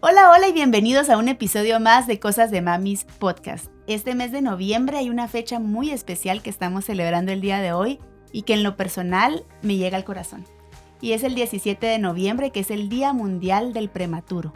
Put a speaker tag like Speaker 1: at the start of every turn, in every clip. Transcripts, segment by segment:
Speaker 1: Hola, hola y bienvenidos a un episodio más de Cosas de Mamis Podcast. Este mes de noviembre hay una fecha muy especial que estamos celebrando el día de hoy y que en lo personal me llega al corazón. Y es el 17 de noviembre, que es el Día Mundial del Prematuro.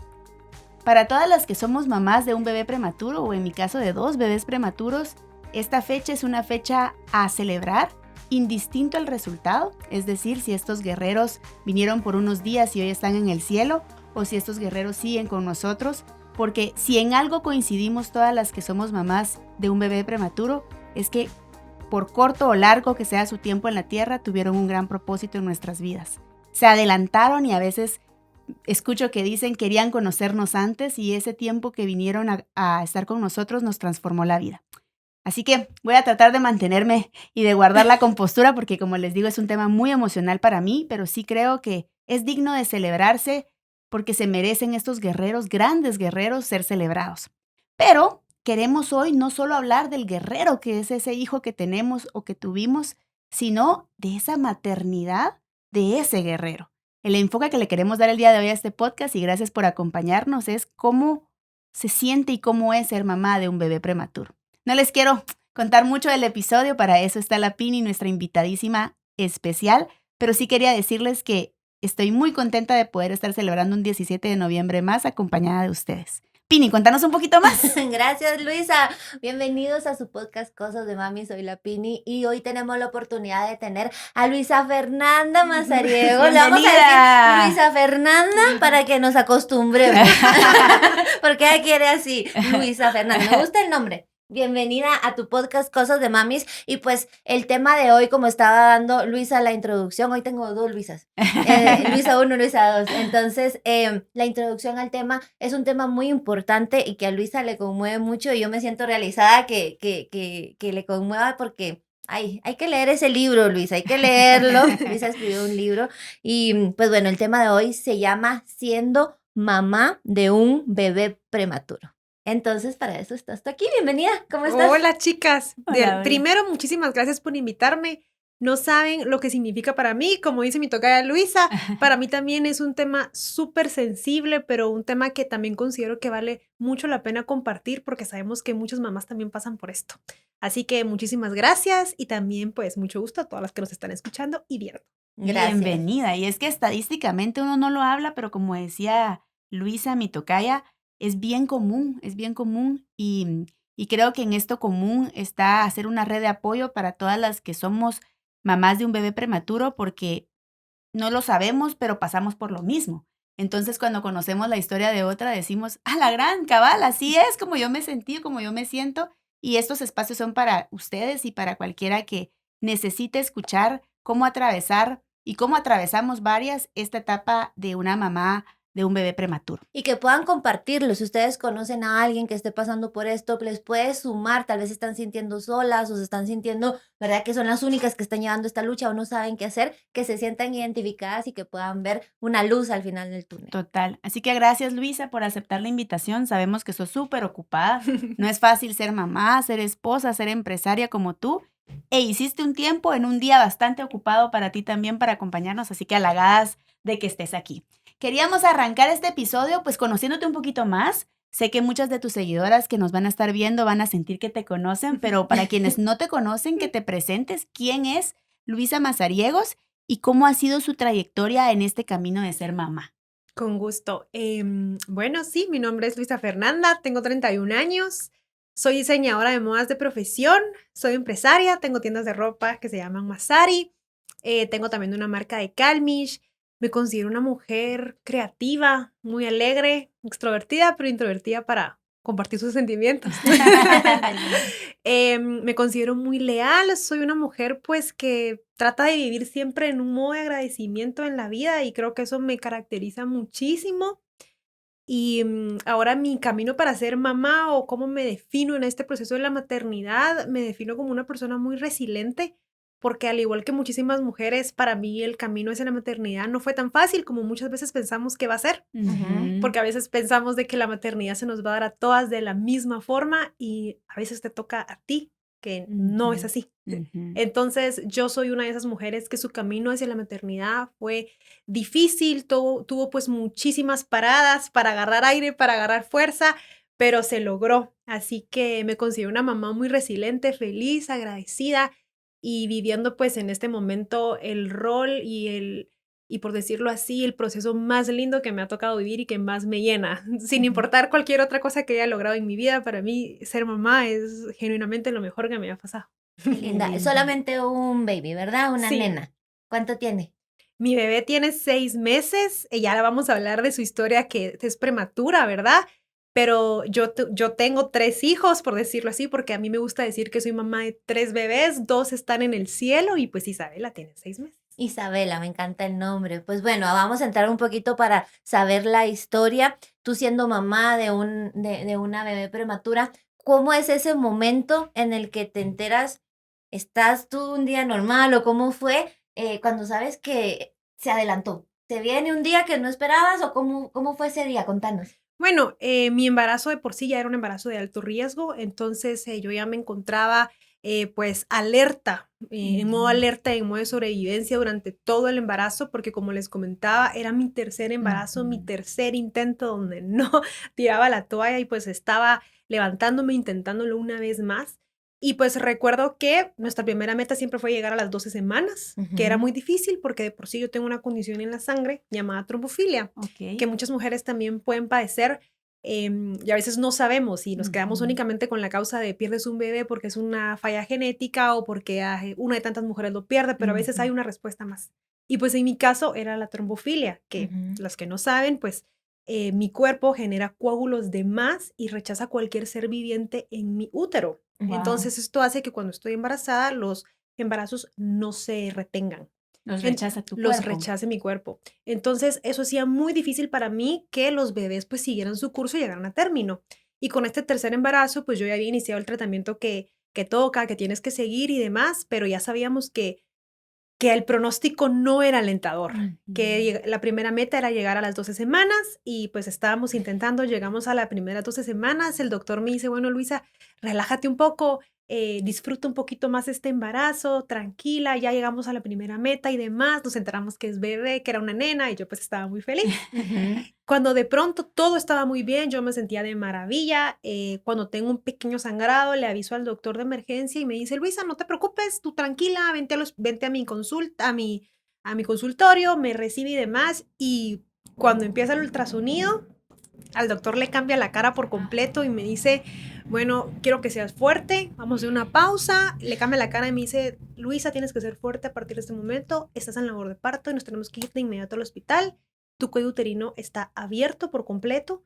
Speaker 1: Para todas las que somos mamás de un bebé prematuro, o en mi caso de 2 bebés prematuros, esta fecha es una fecha a celebrar, indistinto el resultado, es decir, si estos guerreros vinieron por unos días y hoy están en el cielo, o si estos guerreros siguen con nosotros, porque si en algo coincidimos todas las que somos mamás de un bebé prematuro, es que por corto o largo que sea su tiempo en la tierra, tuvieron un gran propósito en nuestras vidas. Se adelantaron y a veces escucho que dicen querían conocernos antes y ese tiempo que vinieron a estar con nosotros nos transformó la vida. Así que voy a tratar de mantenerme y de guardar la compostura porque, como les digo, es un tema muy emocional para mí, pero sí creo que es digno de celebrarse porque se merecen estos guerreros, grandes guerreros, ser celebrados. Pero queremos hoy no solo hablar del guerrero que es ese hijo que tenemos o que tuvimos, sino de esa maternidad de ese guerrero. El enfoque que le queremos dar el día de hoy a este podcast, y gracias por acompañarnos, es cómo se siente y cómo es ser mamá de un bebé prematuro. No les quiero contar mucho del episodio, para eso está la Pini, nuestra invitadísima especial, pero sí quería decirles que estoy muy contenta de poder estar celebrando un 17 de noviembre más acompañada de ustedes. Pini, cuéntanos un poquito más.
Speaker 2: Gracias, Luisa. Bienvenidos a su podcast Cosas de Mami. Soy la Pini y hoy tenemos la oportunidad de tener a Luisa Fernanda Mazariego. Le vamos a decir Luisa Fernanda para que nos acostumbremos. Porque ella quiere así, Luisa Fernanda. Me gusta el nombre. Bienvenida a tu podcast Cosas de Mamis. Y pues el tema de hoy, como estaba dando Luisa la introducción, hoy tengo 2 Luisas, Luisa 1, Luisa 2. Entonces, la introducción al tema es un tema muy importante y que a Luisa le conmueve mucho, y yo me siento realizada que le conmueva porque hay que leer ese libro, Luisa, hay que leerlo. Luisa escribió un libro y pues bueno, el tema de hoy se llama Siendo mamá de un bebé prematuro. Entonces, para eso estás tú aquí. Bienvenida, ¿cómo estás?
Speaker 3: Hola, chicas.
Speaker 1: Hola.
Speaker 3: Primero, muchísimas gracias por invitarme. No saben lo que significa para mí, como dice mi tocaya Luisa, para mí también es un tema súper sensible, pero un tema que también considero que vale mucho la pena compartir porque sabemos que muchas mamás también pasan por esto. Así que muchísimas gracias y también pues mucho gusto a todas las que nos están escuchando y viendo.
Speaker 2: Gracias.
Speaker 1: Bienvenida. Y es que estadísticamente uno no lo habla, pero como decía Luisa, mi tocaya, es bien común y creo que en esto común está hacer una red de apoyo para todas las que somos mamás de un bebé prematuro, porque no lo sabemos, pero pasamos por lo mismo. Entonces, cuando conocemos la historia de otra, decimos, ¡ah, la gran cabal! Así es como yo me sentí, como yo me siento. Y estos espacios son para ustedes y para cualquiera que necesite escuchar cómo atravesar y cómo atravesamos esta etapa de una mamá de un bebé prematuro.
Speaker 2: Y que puedan compartirlo. Si ustedes conocen a alguien que esté pasando por esto, les puede sumar. Tal vez se están sintiendo solas o se están sintiendo, ¿verdad?, que son las únicas que están llevando esta lucha o no saben qué hacer, que se sientan identificadas y que puedan ver una luz al final del túnel.
Speaker 1: Total. Así que gracias, Luisa, por aceptar la invitación. Sabemos que sos súper ocupada. No es fácil ser mamá, ser esposa, ser empresaria como tú. E hiciste un tiempo en un día bastante ocupado para ti también para acompañarnos, así que halagadas de que estés aquí. Queríamos arrancar este episodio pues conociéndote un poquito más. Sé que muchas de tus seguidoras que nos van a estar viendo van a sentir que te conocen, pero para quienes no te conocen, que te presentes quién es Luisa Mazariegos y cómo ha sido su trayectoria en este camino de ser mamá.
Speaker 3: Con gusto. Bueno, sí, mi nombre es Luisa Fernanda, tengo 31 años, soy diseñadora de modas de profesión, soy empresaria, tengo tiendas de ropa que se llaman Masari, tengo también una marca de Calmish, me considero una mujer creativa, muy alegre, extrovertida, pero introvertida para compartir sus sentimientos. Me considero muy leal, soy una mujer pues que trata de vivir siempre en un modo de agradecimiento en la vida y creo que eso me caracteriza muchísimo. Y ahora mi camino para ser mamá o cómo me defino en este proceso de la maternidad, me defino como una persona muy resiliente, porque al igual que muchísimas mujeres, para mí el camino hacia la maternidad no fue tan fácil como muchas veces pensamos que va a ser, porque a veces pensamos de que la maternidad se nos va a dar a todas de la misma forma y a veces te toca a ti que no es
Speaker 1: Ujú,
Speaker 3: así.
Speaker 1: ujú.
Speaker 3: Entonces, yo soy una de esas mujeres que su camino hacia la maternidad fue difícil, tuvo pues muchísimas paradas para agarrar aire, para agarrar fuerza, pero se logró. Así que me considero una mamá muy resiliente, feliz, agradecida y viviendo pues en este momento el rol y por decirlo así, el proceso más lindo que me ha tocado vivir y que más me llena. Sin
Speaker 1: Ujú.
Speaker 3: importar cualquier otra cosa que haya logrado en mi vida, para mí ser mamá es genuinamente lo mejor que me ha pasado.
Speaker 2: Qué
Speaker 1: Qué
Speaker 2: linda.
Speaker 1: lindo.
Speaker 2: Solamente un baby, ¿verdad? Una
Speaker 3: Sí,
Speaker 2: nena. ¿Cuánto tiene?
Speaker 3: mi bebé tiene 6 meses y ya vamos a hablar de su historia que es prematura, ¿verdad? Pero yo tengo 3 hijos, por decirlo así, porque a mí me gusta decir que soy mamá de 3 bebés, 2 están en el cielo y pues Isabela tiene 6 meses.
Speaker 2: Isabela, me encanta el nombre. Pues bueno, vamos a entrar un poquito para saber la historia. Tú siendo mamá de una bebé prematura, ¿cómo es ese momento en el que te enteras? ¿Estás tú un día normal o cómo fue cuando sabes que se adelantó? ¿Te viene un día que no esperabas o cómo fue ese día? Contanos.
Speaker 3: Bueno, mi embarazo de por sí ya era un embarazo de alto riesgo, entonces yo ya me encontraba pues alerta, en modo
Speaker 1: Ujú,
Speaker 3: alerta, en modo de sobrevivencia durante todo el embarazo, porque como les comentaba, era mi tercer embarazo, mi
Speaker 1: ujú.
Speaker 3: tercer intento donde no tiraba la toalla y pues estaba levantándome, intentándolo una vez más. Y pues recuerdo que nuestra primera meta siempre fue llegar a las 12 semanas, que era
Speaker 2: Ujú,
Speaker 3: muy difícil porque de por sí yo tengo una condición en la sangre llamada trombofilia
Speaker 1: Ok.
Speaker 3: que muchas mujeres también pueden padecer, y a veces no sabemos y nos quedamos
Speaker 1: Ujú,
Speaker 3: únicamente con la causa de pierdes un bebé porque es una falla genética o porque una de tantas mujeres lo pierde, pero a veces
Speaker 1: ujú.
Speaker 3: hay una respuesta más. Y pues en mi caso era la trombofilia, que
Speaker 2: ujú.
Speaker 3: las que no saben, pues mi cuerpo genera coágulos de más y rechaza cualquier ser viviente en mi útero.
Speaker 1: Wow.
Speaker 3: Entonces esto hace que cuando estoy embarazada los embarazos no se retengan
Speaker 1: Los rechaza tu
Speaker 3: los
Speaker 1: cuerpo.
Speaker 3: rechace mi cuerpo. Entonces, eso hacía muy difícil para mí que los bebés pues siguieran su curso y llegaran a término. Y con este tercer embarazo, pues yo ya había iniciado el tratamiento que toca, que tienes que seguir y demás, pero ya sabíamos que el pronóstico no era alentador, que
Speaker 1: Ujú.
Speaker 3: la primera meta era llegar a las 12 semanas y pues estábamos intentando, llegamos a la primera 12 semanas, el doctor me dice, bueno, Luisa, relájate un poco, disfruta un poquito más este embarazo, tranquila, ya llegamos a la primera meta y demás, nos enteramos que es bebé, que era una nena y yo pues estaba muy feliz.
Speaker 1: Ujú.
Speaker 3: Cuando de pronto todo estaba muy bien, yo me sentía de maravilla. Cuando tengo un pequeño sangrado, le aviso al doctor de emergencia y me dice, Luisa, no te preocupes, tú tranquila, vente a mi consulta, a mi consultorio, me recibe y demás. Y cuando empieza el ultrasonido, al doctor le cambia la cara por completo y me dice, bueno, quiero que seas fuerte, vamos a hacer una pausa. Le cambia la cara y me dice, Luisa, tienes que ser fuerte a partir de este momento, estás en labor de parto y nos tenemos que ir de inmediato al hospital. Tu cuello uterino está abierto por completo,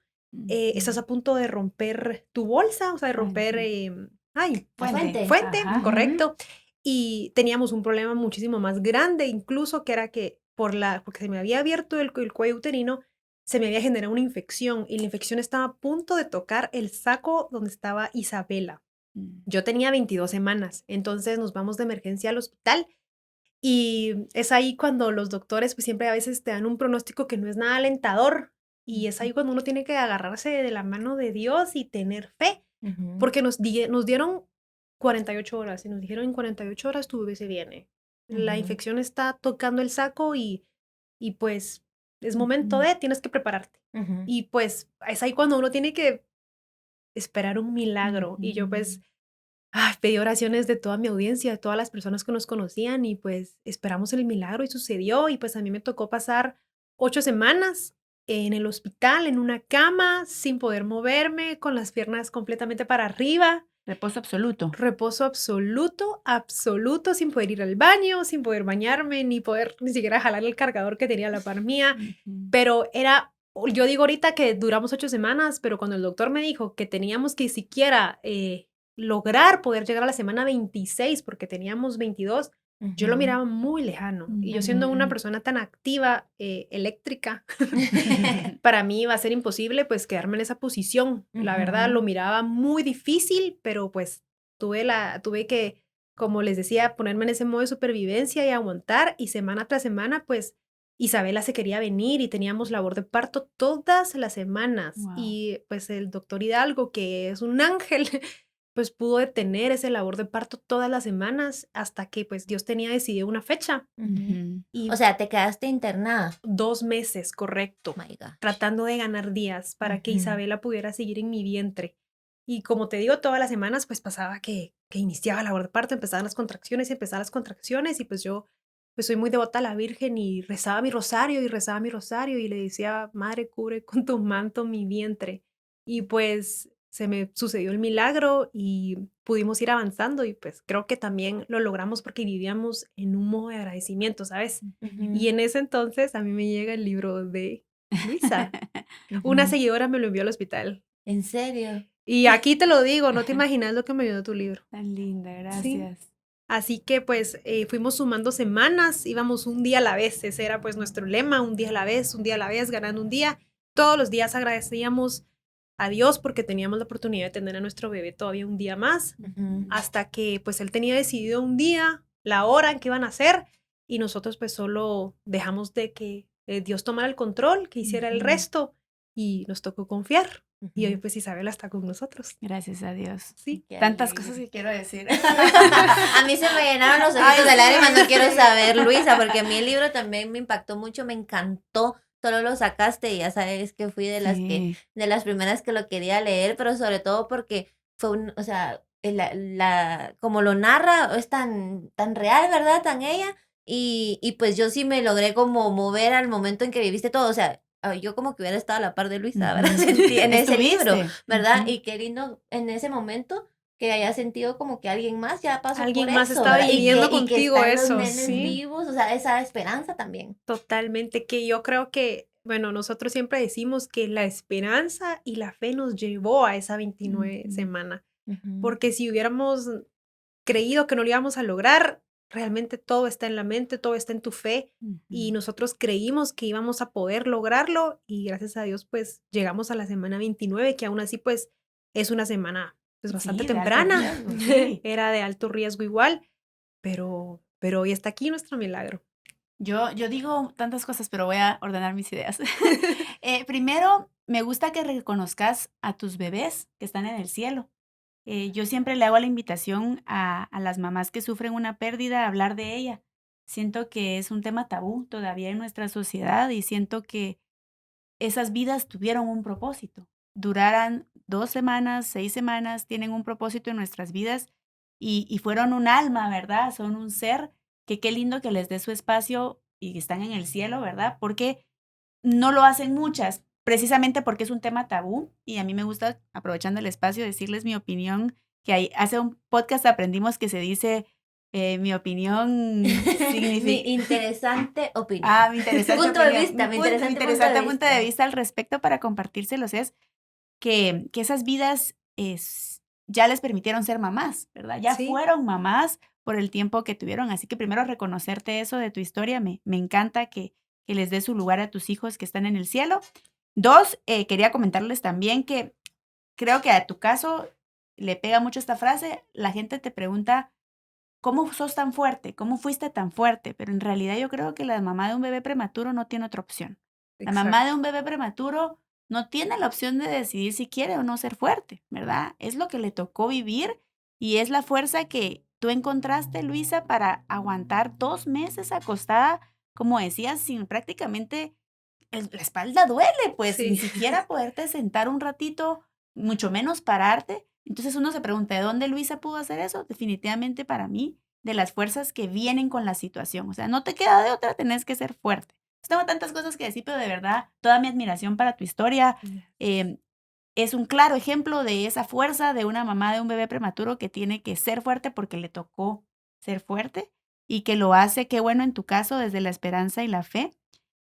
Speaker 3: estás
Speaker 1: Ujú.
Speaker 3: a punto de romper tu bolsa, o sea, de
Speaker 1: Ay, Dios
Speaker 3: romper,
Speaker 1: mío.
Speaker 2: La
Speaker 1: Fuente.
Speaker 2: fuente.
Speaker 3: fuente,
Speaker 1: Ajá.
Speaker 2: Ujú.
Speaker 3: correcto. Y teníamos un problema muchísimo más grande, incluso que era que porque se me había abierto el cuello uterino, se me había generado una infección y la infección estaba a punto de tocar el saco donde estaba Isabela.
Speaker 1: Mm.
Speaker 3: Yo tenía 22 semanas, entonces nos vamos de emergencia al hospital y es ahí cuando los doctores pues siempre a veces te dan un pronóstico que no es nada alentador y es
Speaker 1: Ujú.
Speaker 3: ahí cuando uno tiene que agarrarse de la mano de Dios y tener fe,
Speaker 2: Ujú,
Speaker 3: porque nos dieron 48 horas y nos dijeron en 48 horas tu bebé se viene. La
Speaker 2: ujú,
Speaker 3: infección está tocando el saco y pues es momento
Speaker 1: Ujú.
Speaker 3: de, tienes que prepararte.
Speaker 2: ujú.
Speaker 3: Y pues es ahí cuando uno tiene que esperar un milagro. Y yo
Speaker 1: Ujú.
Speaker 3: pues pedí oraciones de toda mi audiencia, de todas las personas que nos conocían y pues esperamos el milagro y sucedió. Y pues a mí me tocó pasar 8 semanas en el hospital, en una cama, sin poder moverme, con las piernas completamente para arriba.
Speaker 1: Reposo absoluto.
Speaker 3: Reposo absoluto, absoluto, sin poder ir al baño, sin poder bañarme, ni poder ni siquiera jalar el cargador que tenía a la par mía.
Speaker 1: Ujú.
Speaker 3: Pero yo digo ahorita que duramos 8 semanas, pero cuando el doctor me dijo que teníamos que siquiera lograr poder llegar a la semana 26 porque teníamos 22, yo lo
Speaker 2: Ujú,
Speaker 3: miraba muy lejano. Y yo siendo una
Speaker 2: ujú.
Speaker 3: persona tan activa, eléctrica, para mí iba a ser imposible pues quedarme en esa posición. La verdad lo
Speaker 2: Ujú,
Speaker 3: miraba muy difícil, pero pues tuve que, como les decía, ponerme en ese modo de supervivencia y aguantar y semana tras semana pues Isabela se quería venir y teníamos labor de parto todas las semanas
Speaker 1: Wow.
Speaker 3: y pues el doctor Hidalgo, que es un ángel, pues pudo detener ese labor de parto todas las semanas hasta que pues Dios tenía decidido una fecha. Y
Speaker 2: O sea, te quedaste internada.
Speaker 3: 2 meses, correcto,
Speaker 2: Oh my God.
Speaker 3: tratando de ganar días para que Isabela pudiera seguir en mi vientre. Y como te digo, todas las semanas pues pasaba que iniciaba la labor de parto, empezaban las contracciones y pues yo pues soy muy devota a la Virgen y rezaba mi rosario y le decía, Madre, cubre con tu manto mi vientre. Y pues se me sucedió el milagro y pudimos ir avanzando y pues creo que también lo logramos porque vivíamos en un modo de agradecimiento, ¿sabes? Y en ese entonces a mí me llega el libro de Luisa. Una seguidora me lo envió al hospital.
Speaker 2: ¿En serio?
Speaker 3: Y aquí te lo digo, no te imaginas lo que me ayudó tu libro.
Speaker 1: Tan linda,
Speaker 3: Sí.
Speaker 1: gracias.
Speaker 3: Así que pues fuimos sumando semanas, íbamos un día a la vez, ese era pues nuestro lema, un día a la vez, ganando un día. Todos los días agradecíamos a Dios porque teníamos la oportunidad de tener a nuestro bebé todavía un día más, hasta que pues él tenía decidido un día, la hora en que iban a hacer, y nosotros pues solo dejamos de que Dios tomara el control, que hiciera el resto, y nos tocó confiar. Y hoy pues Isabela está con nosotros.
Speaker 1: Gracias a Dios.
Speaker 3: Sí.
Speaker 1: Tantas
Speaker 2: alegre.
Speaker 1: cosas que quiero decir.
Speaker 2: A mí se me llenaron los ojitos de lágrimas, no quiero saber, Luisa, porque a mí el libro también me impactó mucho, me encantó. Solo lo sacaste y ya sabes que fui de las
Speaker 1: Sí.
Speaker 2: de las primeras que lo quería leer, pero sobre todo porque fue o sea, como lo narra, es tan real, ¿verdad? Tan ella. Y pues yo sí me logré como mover al momento en que viviste todo, o sea, yo como que hubiera estado a la par de Luisa, ¿verdad? Sentí en ese libro, ¿verdad? Y qué lindo en ese momento que haya sentido como que alguien más ya pasó
Speaker 3: alguien
Speaker 2: por
Speaker 3: más
Speaker 2: eso,
Speaker 3: estaba
Speaker 2: ¿verdad?
Speaker 3: viviendo
Speaker 2: y que
Speaker 3: contigo
Speaker 2: están
Speaker 3: eso,
Speaker 2: los nenes
Speaker 3: sí.
Speaker 2: vivos, o sea, esa esperanza también.
Speaker 3: Totalmente, que yo creo que, bueno, nosotros siempre decimos que la esperanza y la fe nos llevó a esa 29 semana, porque si hubiéramos creído que no lo íbamos a lograr, realmente todo está en la mente, todo está en tu fe, y nosotros creímos que íbamos a poder lograrlo, y gracias a Dios, pues, llegamos a la semana 29, que aún así, pues, es una semana, pues, bastante
Speaker 1: Sí, de alto
Speaker 3: temprana,
Speaker 1: riesgo, sí.
Speaker 3: era de alto riesgo igual, pero hoy está aquí nuestro milagro.
Speaker 1: Yo digo tantas cosas, pero voy a ordenar mis ideas. Primero, me gusta que reconozcas a tus bebés que están en el cielo. Yo siempre le hago la invitación a las mamás que sufren una pérdida a hablar de ella. Siento que es un tema tabú todavía en nuestra sociedad y siento que esas vidas tuvieron un propósito. Duraran 2 semanas, 6 semanas, tienen un propósito en nuestras vidas y fueron un alma, ¿verdad? Son un ser que qué lindo que les dé su espacio y están en el cielo, ¿verdad? Porque no lo hacen muchas, precisamente porque es un tema tabú y a mí me gusta, aprovechando el espacio, decirles mi opinión, que hace un podcast aprendimos que se dice, mi opinión
Speaker 2: Mi
Speaker 1: significa...
Speaker 2: interesante opinión.
Speaker 1: mi interesante
Speaker 2: Punto de
Speaker 1: opinión.
Speaker 2: vista, mi
Speaker 1: Mi
Speaker 2: interesante
Speaker 1: interesante
Speaker 2: punto de
Speaker 1: punto de
Speaker 2: vista.
Speaker 1: vista al respecto para compartírselos es que esas vidas ya les permitieron ser mamás, ¿verdad? Ya
Speaker 3: Sí.
Speaker 1: fueron mamás por el tiempo que tuvieron. Así que primero reconocerte eso de tu historia. Me encanta que les des su lugar a tus hijos que están en el cielo. 2, quería comentarles también que creo que a tu caso le pega mucho esta frase. La gente te pregunta, ¿cómo sos tan fuerte? ¿Cómo fuiste tan fuerte? Pero en realidad yo creo que la mamá de un bebé prematuro no tiene otra opción. La mamá de un bebé prematuro no tiene la opción de decidir si quiere o no ser fuerte, ¿verdad? Es lo que le tocó vivir y es la fuerza que tú encontraste, Luisa, para aguantar 2 meses acostada, como decías, sin prácticamente la espalda duele, pues
Speaker 3: Sí.
Speaker 1: ni siquiera poderte sentar un ratito, mucho menos pararte. Entonces uno se pregunta, ¿de dónde Luisa pudo hacer eso? Definitivamente para mí, de las fuerzas que vienen con la situación. O sea, no te queda de otra, tenés que ser fuerte. Tengo tantas cosas que decir, pero de verdad, toda mi admiración para tu historia. Es un claro ejemplo de esa fuerza de una mamá de un bebé prematuro que tiene que ser fuerte porque le tocó ser fuerte y que lo hace, qué bueno en tu caso, desde la esperanza y la fe,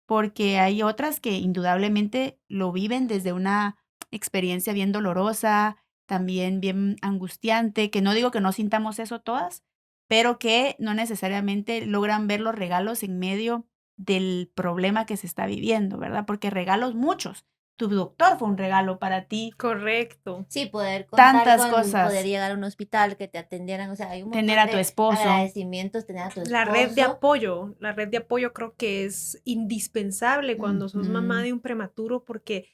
Speaker 1: porque hay otras que indudablemente lo viven desde una experiencia bien dolorosa, también bien angustiante, que no digo que no sintamos eso todas, pero que no necesariamente logran ver los regalos en medio del problema que se está viviendo, ¿verdad? Porque regalos muchos. Tu doctor fue un regalo para ti.
Speaker 3: Correcto.
Speaker 2: Sí, poder contar
Speaker 1: Tantas
Speaker 2: con
Speaker 1: cosas.
Speaker 2: poder llegar a un hospital, que te atendieran, o sea, hay un montón
Speaker 1: Tener a tu
Speaker 2: de
Speaker 1: esposo.
Speaker 2: agradecimientos, tener a tu esposo.
Speaker 3: La red de apoyo creo que es indispensable cuando sos mamá de un prematuro porque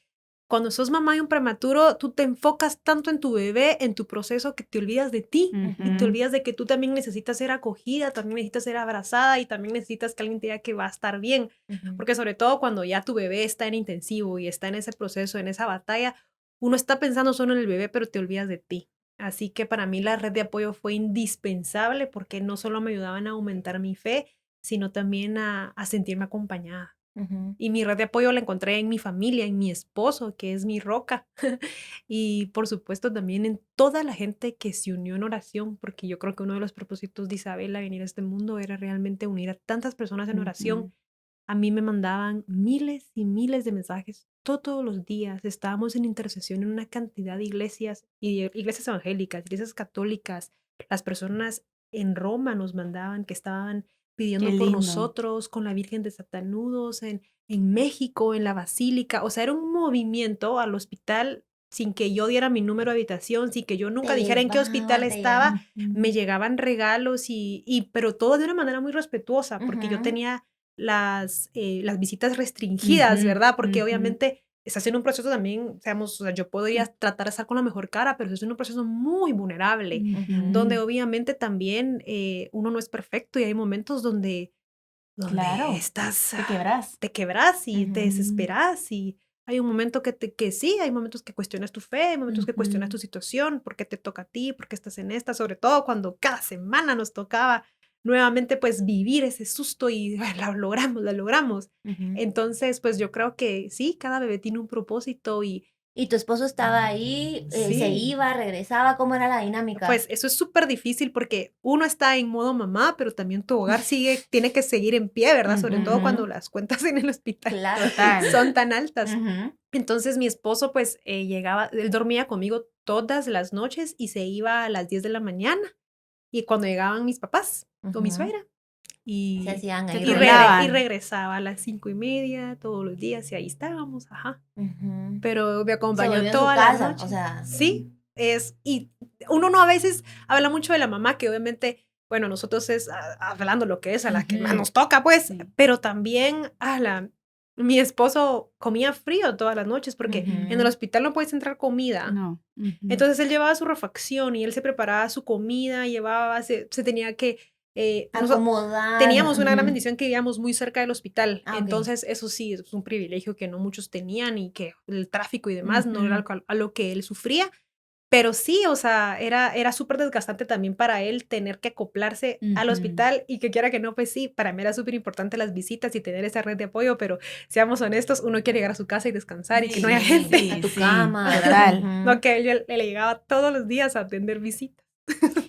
Speaker 3: cuando sos mamá de un prematuro, tú te enfocas tanto en tu bebé, en tu proceso, que te olvidas de ti. Y te olvidas de que tú también necesitas ser acogida, también necesitas ser abrazada y también necesitas que alguien te diga que va a estar bien. Porque sobre todo cuando ya tu bebé está en intensivo y está en ese proceso, en esa batalla, uno está pensando solo en el bebé, pero te olvidas de ti. Así que para mí la red de apoyo fue indispensable porque no solo me ayudaban a aumentar mi fe, sino también a sentirme acompañada. Y mi red de apoyo la encontré en mi familia, en mi esposo, que es mi roca. Y por supuesto también en toda la gente que se unió en oración, porque yo creo que uno de los propósitos de Isabel a venir a este mundo era realmente unir a tantas personas en oración. A mí me mandaban miles y miles de mensajes todos los días. Estábamos en intercesión en una cantidad de iglesias, y iglesias evangélicas, iglesias católicas. Las personas en Roma nos mandaban que estaban pidiendo por nosotros, con la Virgen de Satanudos, en México, en la Basílica. O sea, era un movimiento al hospital sin que yo diera mi número de habitación, sin que yo nunca dijera en qué hospital estaba. Me llegaban regalos, pero todo de una manera muy respetuosa, porque yo tenía las visitas restringidas, ¿verdad? Porque obviamente estás en un proceso también, o sea, yo podría tratar de estar con la mejor cara, pero es un proceso muy vulnerable, donde obviamente también uno no es perfecto y hay momentos donde
Speaker 1: Claro,
Speaker 3: estás,
Speaker 1: te
Speaker 3: quebras y te desesperas, y hay un momento que sí, hay momentos que cuestionas tu fe, hay momentos que cuestionas tu situación, por qué te toca a ti, por qué estás en esta, sobre todo cuando cada semana nos tocaba nuevamente pues vivir ese susto y la logramos. Entonces pues yo creo que sí, cada bebé tiene un propósito.
Speaker 2: ¿Y tu esposo estaba ahí? ¿Se
Speaker 3: Sí.
Speaker 2: iba, regresaba? ¿Cómo era la dinámica?
Speaker 3: Pues eso es súper difícil porque uno está en modo mamá, pero también tu hogar tiene que seguir en pie, ¿verdad? Sobre todo cuando las cuentas en el hospital
Speaker 2: Claro.
Speaker 3: son tan altas. Entonces mi esposo pues llegaba, él dormía conmigo todas las noches y se iba a las 10 de la mañana. Y cuando llegaban mis papás o mi suegra,
Speaker 2: Se hacían ahí
Speaker 3: y regresaba a las 5:30 todos los días y ahí estábamos, Pero me acompañó toda la noche.
Speaker 2: O sea.
Speaker 3: Sí, y uno no a veces habla mucho de la mamá, que obviamente, bueno, nosotros es hablando lo que es a la que más nos toca, pues, pero también mi esposo comía frío todas las noches porque en el hospital no puedes entrar comida.
Speaker 1: No.
Speaker 3: Entonces él llevaba su refacción y él se preparaba su comida, se tenía que
Speaker 2: acomodar.
Speaker 3: Teníamos una gran bendición que vivíamos muy cerca del hospital.
Speaker 2: Okay.
Speaker 3: Entonces eso sí, es un privilegio que no muchos tenían y que el tráfico y demás no era a lo que él sufría. Pero sí, o sea, era súper desgastante también para él tener que acoplarse al hospital, y que quiera que no, pues sí, para mí era súper importante las visitas y tener esa red de apoyo, pero seamos honestos, uno quiere llegar a su casa y descansar y que no haya gente.
Speaker 2: A tu cama.
Speaker 3: Total. No, que él le llegaba todos los días a atender visitas.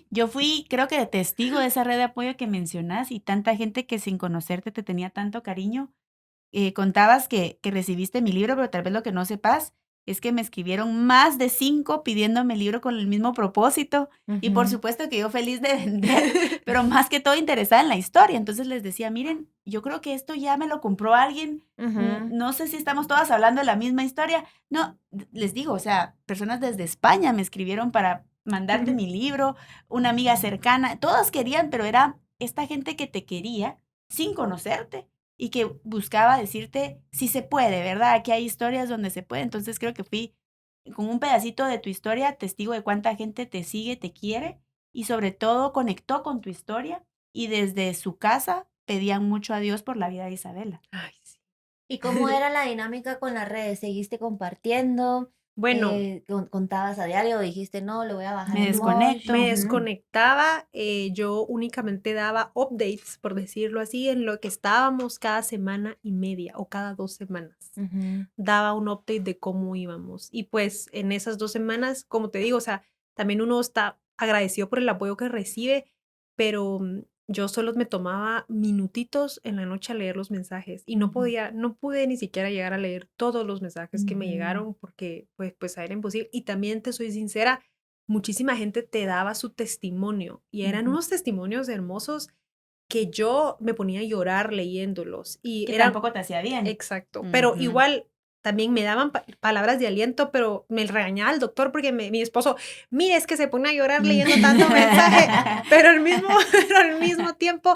Speaker 1: Yo fui, creo que testigo de esa red de apoyo que mencionas, y tanta gente que sin conocerte te tenía tanto cariño. Contabas que recibiste mi libro, pero tal vez lo que no sepas es que me escribieron más de 5 pidiéndome el libro con el mismo propósito. Y por supuesto que yo feliz de vender, pero más que todo interesada en la historia. Entonces les decía, miren, yo creo que esto ya me lo compró alguien. No sé si estamos todas hablando de la misma historia. No, les digo, o sea, personas desde España me escribieron para mandarte mi libro, una amiga cercana, todas querían, pero era esta gente que te quería sin conocerte y que buscaba decirte si se puede, ¿verdad? Que hay historias donde se puede. Entonces creo que fui con un pedacito de tu historia, testigo de cuánta gente te sigue, te quiere, y sobre todo conectó con tu historia, y desde su casa pedían mucho a Dios por la vida de Isabela.
Speaker 3: Ay, sí.
Speaker 2: ¿Y cómo era la dinámica con las redes? ¿Seguiste compartiendo?
Speaker 3: Bueno,
Speaker 2: ¿contabas a diario o dijiste, no, le voy a bajar
Speaker 1: Me
Speaker 2: el
Speaker 1: desconecto.
Speaker 3: Me desconectaba, yo únicamente daba updates, por decirlo así, en lo que estábamos cada semana y media o cada 2 semanas. Daba un update de cómo íbamos. Y pues en esas 2 semanas, como te digo, o sea, también uno está agradecido por el apoyo que recibe, pero yo solo me tomaba minutitos en la noche a leer los mensajes y no pude ni siquiera llegar a leer todos los mensajes que me llegaron porque pues era imposible. Y también te soy sincera, muchísima gente te daba su testimonio y eran unos testimonios hermosos que yo me ponía a llorar leyéndolos. Y
Speaker 1: que tampoco te hacía bien.
Speaker 3: Exacto, pero igual también me daban palabras de aliento, pero me regañaba el doctor porque mi esposo, mire, es que se pone a llorar leyendo tanto mensaje, pero al mismo tiempo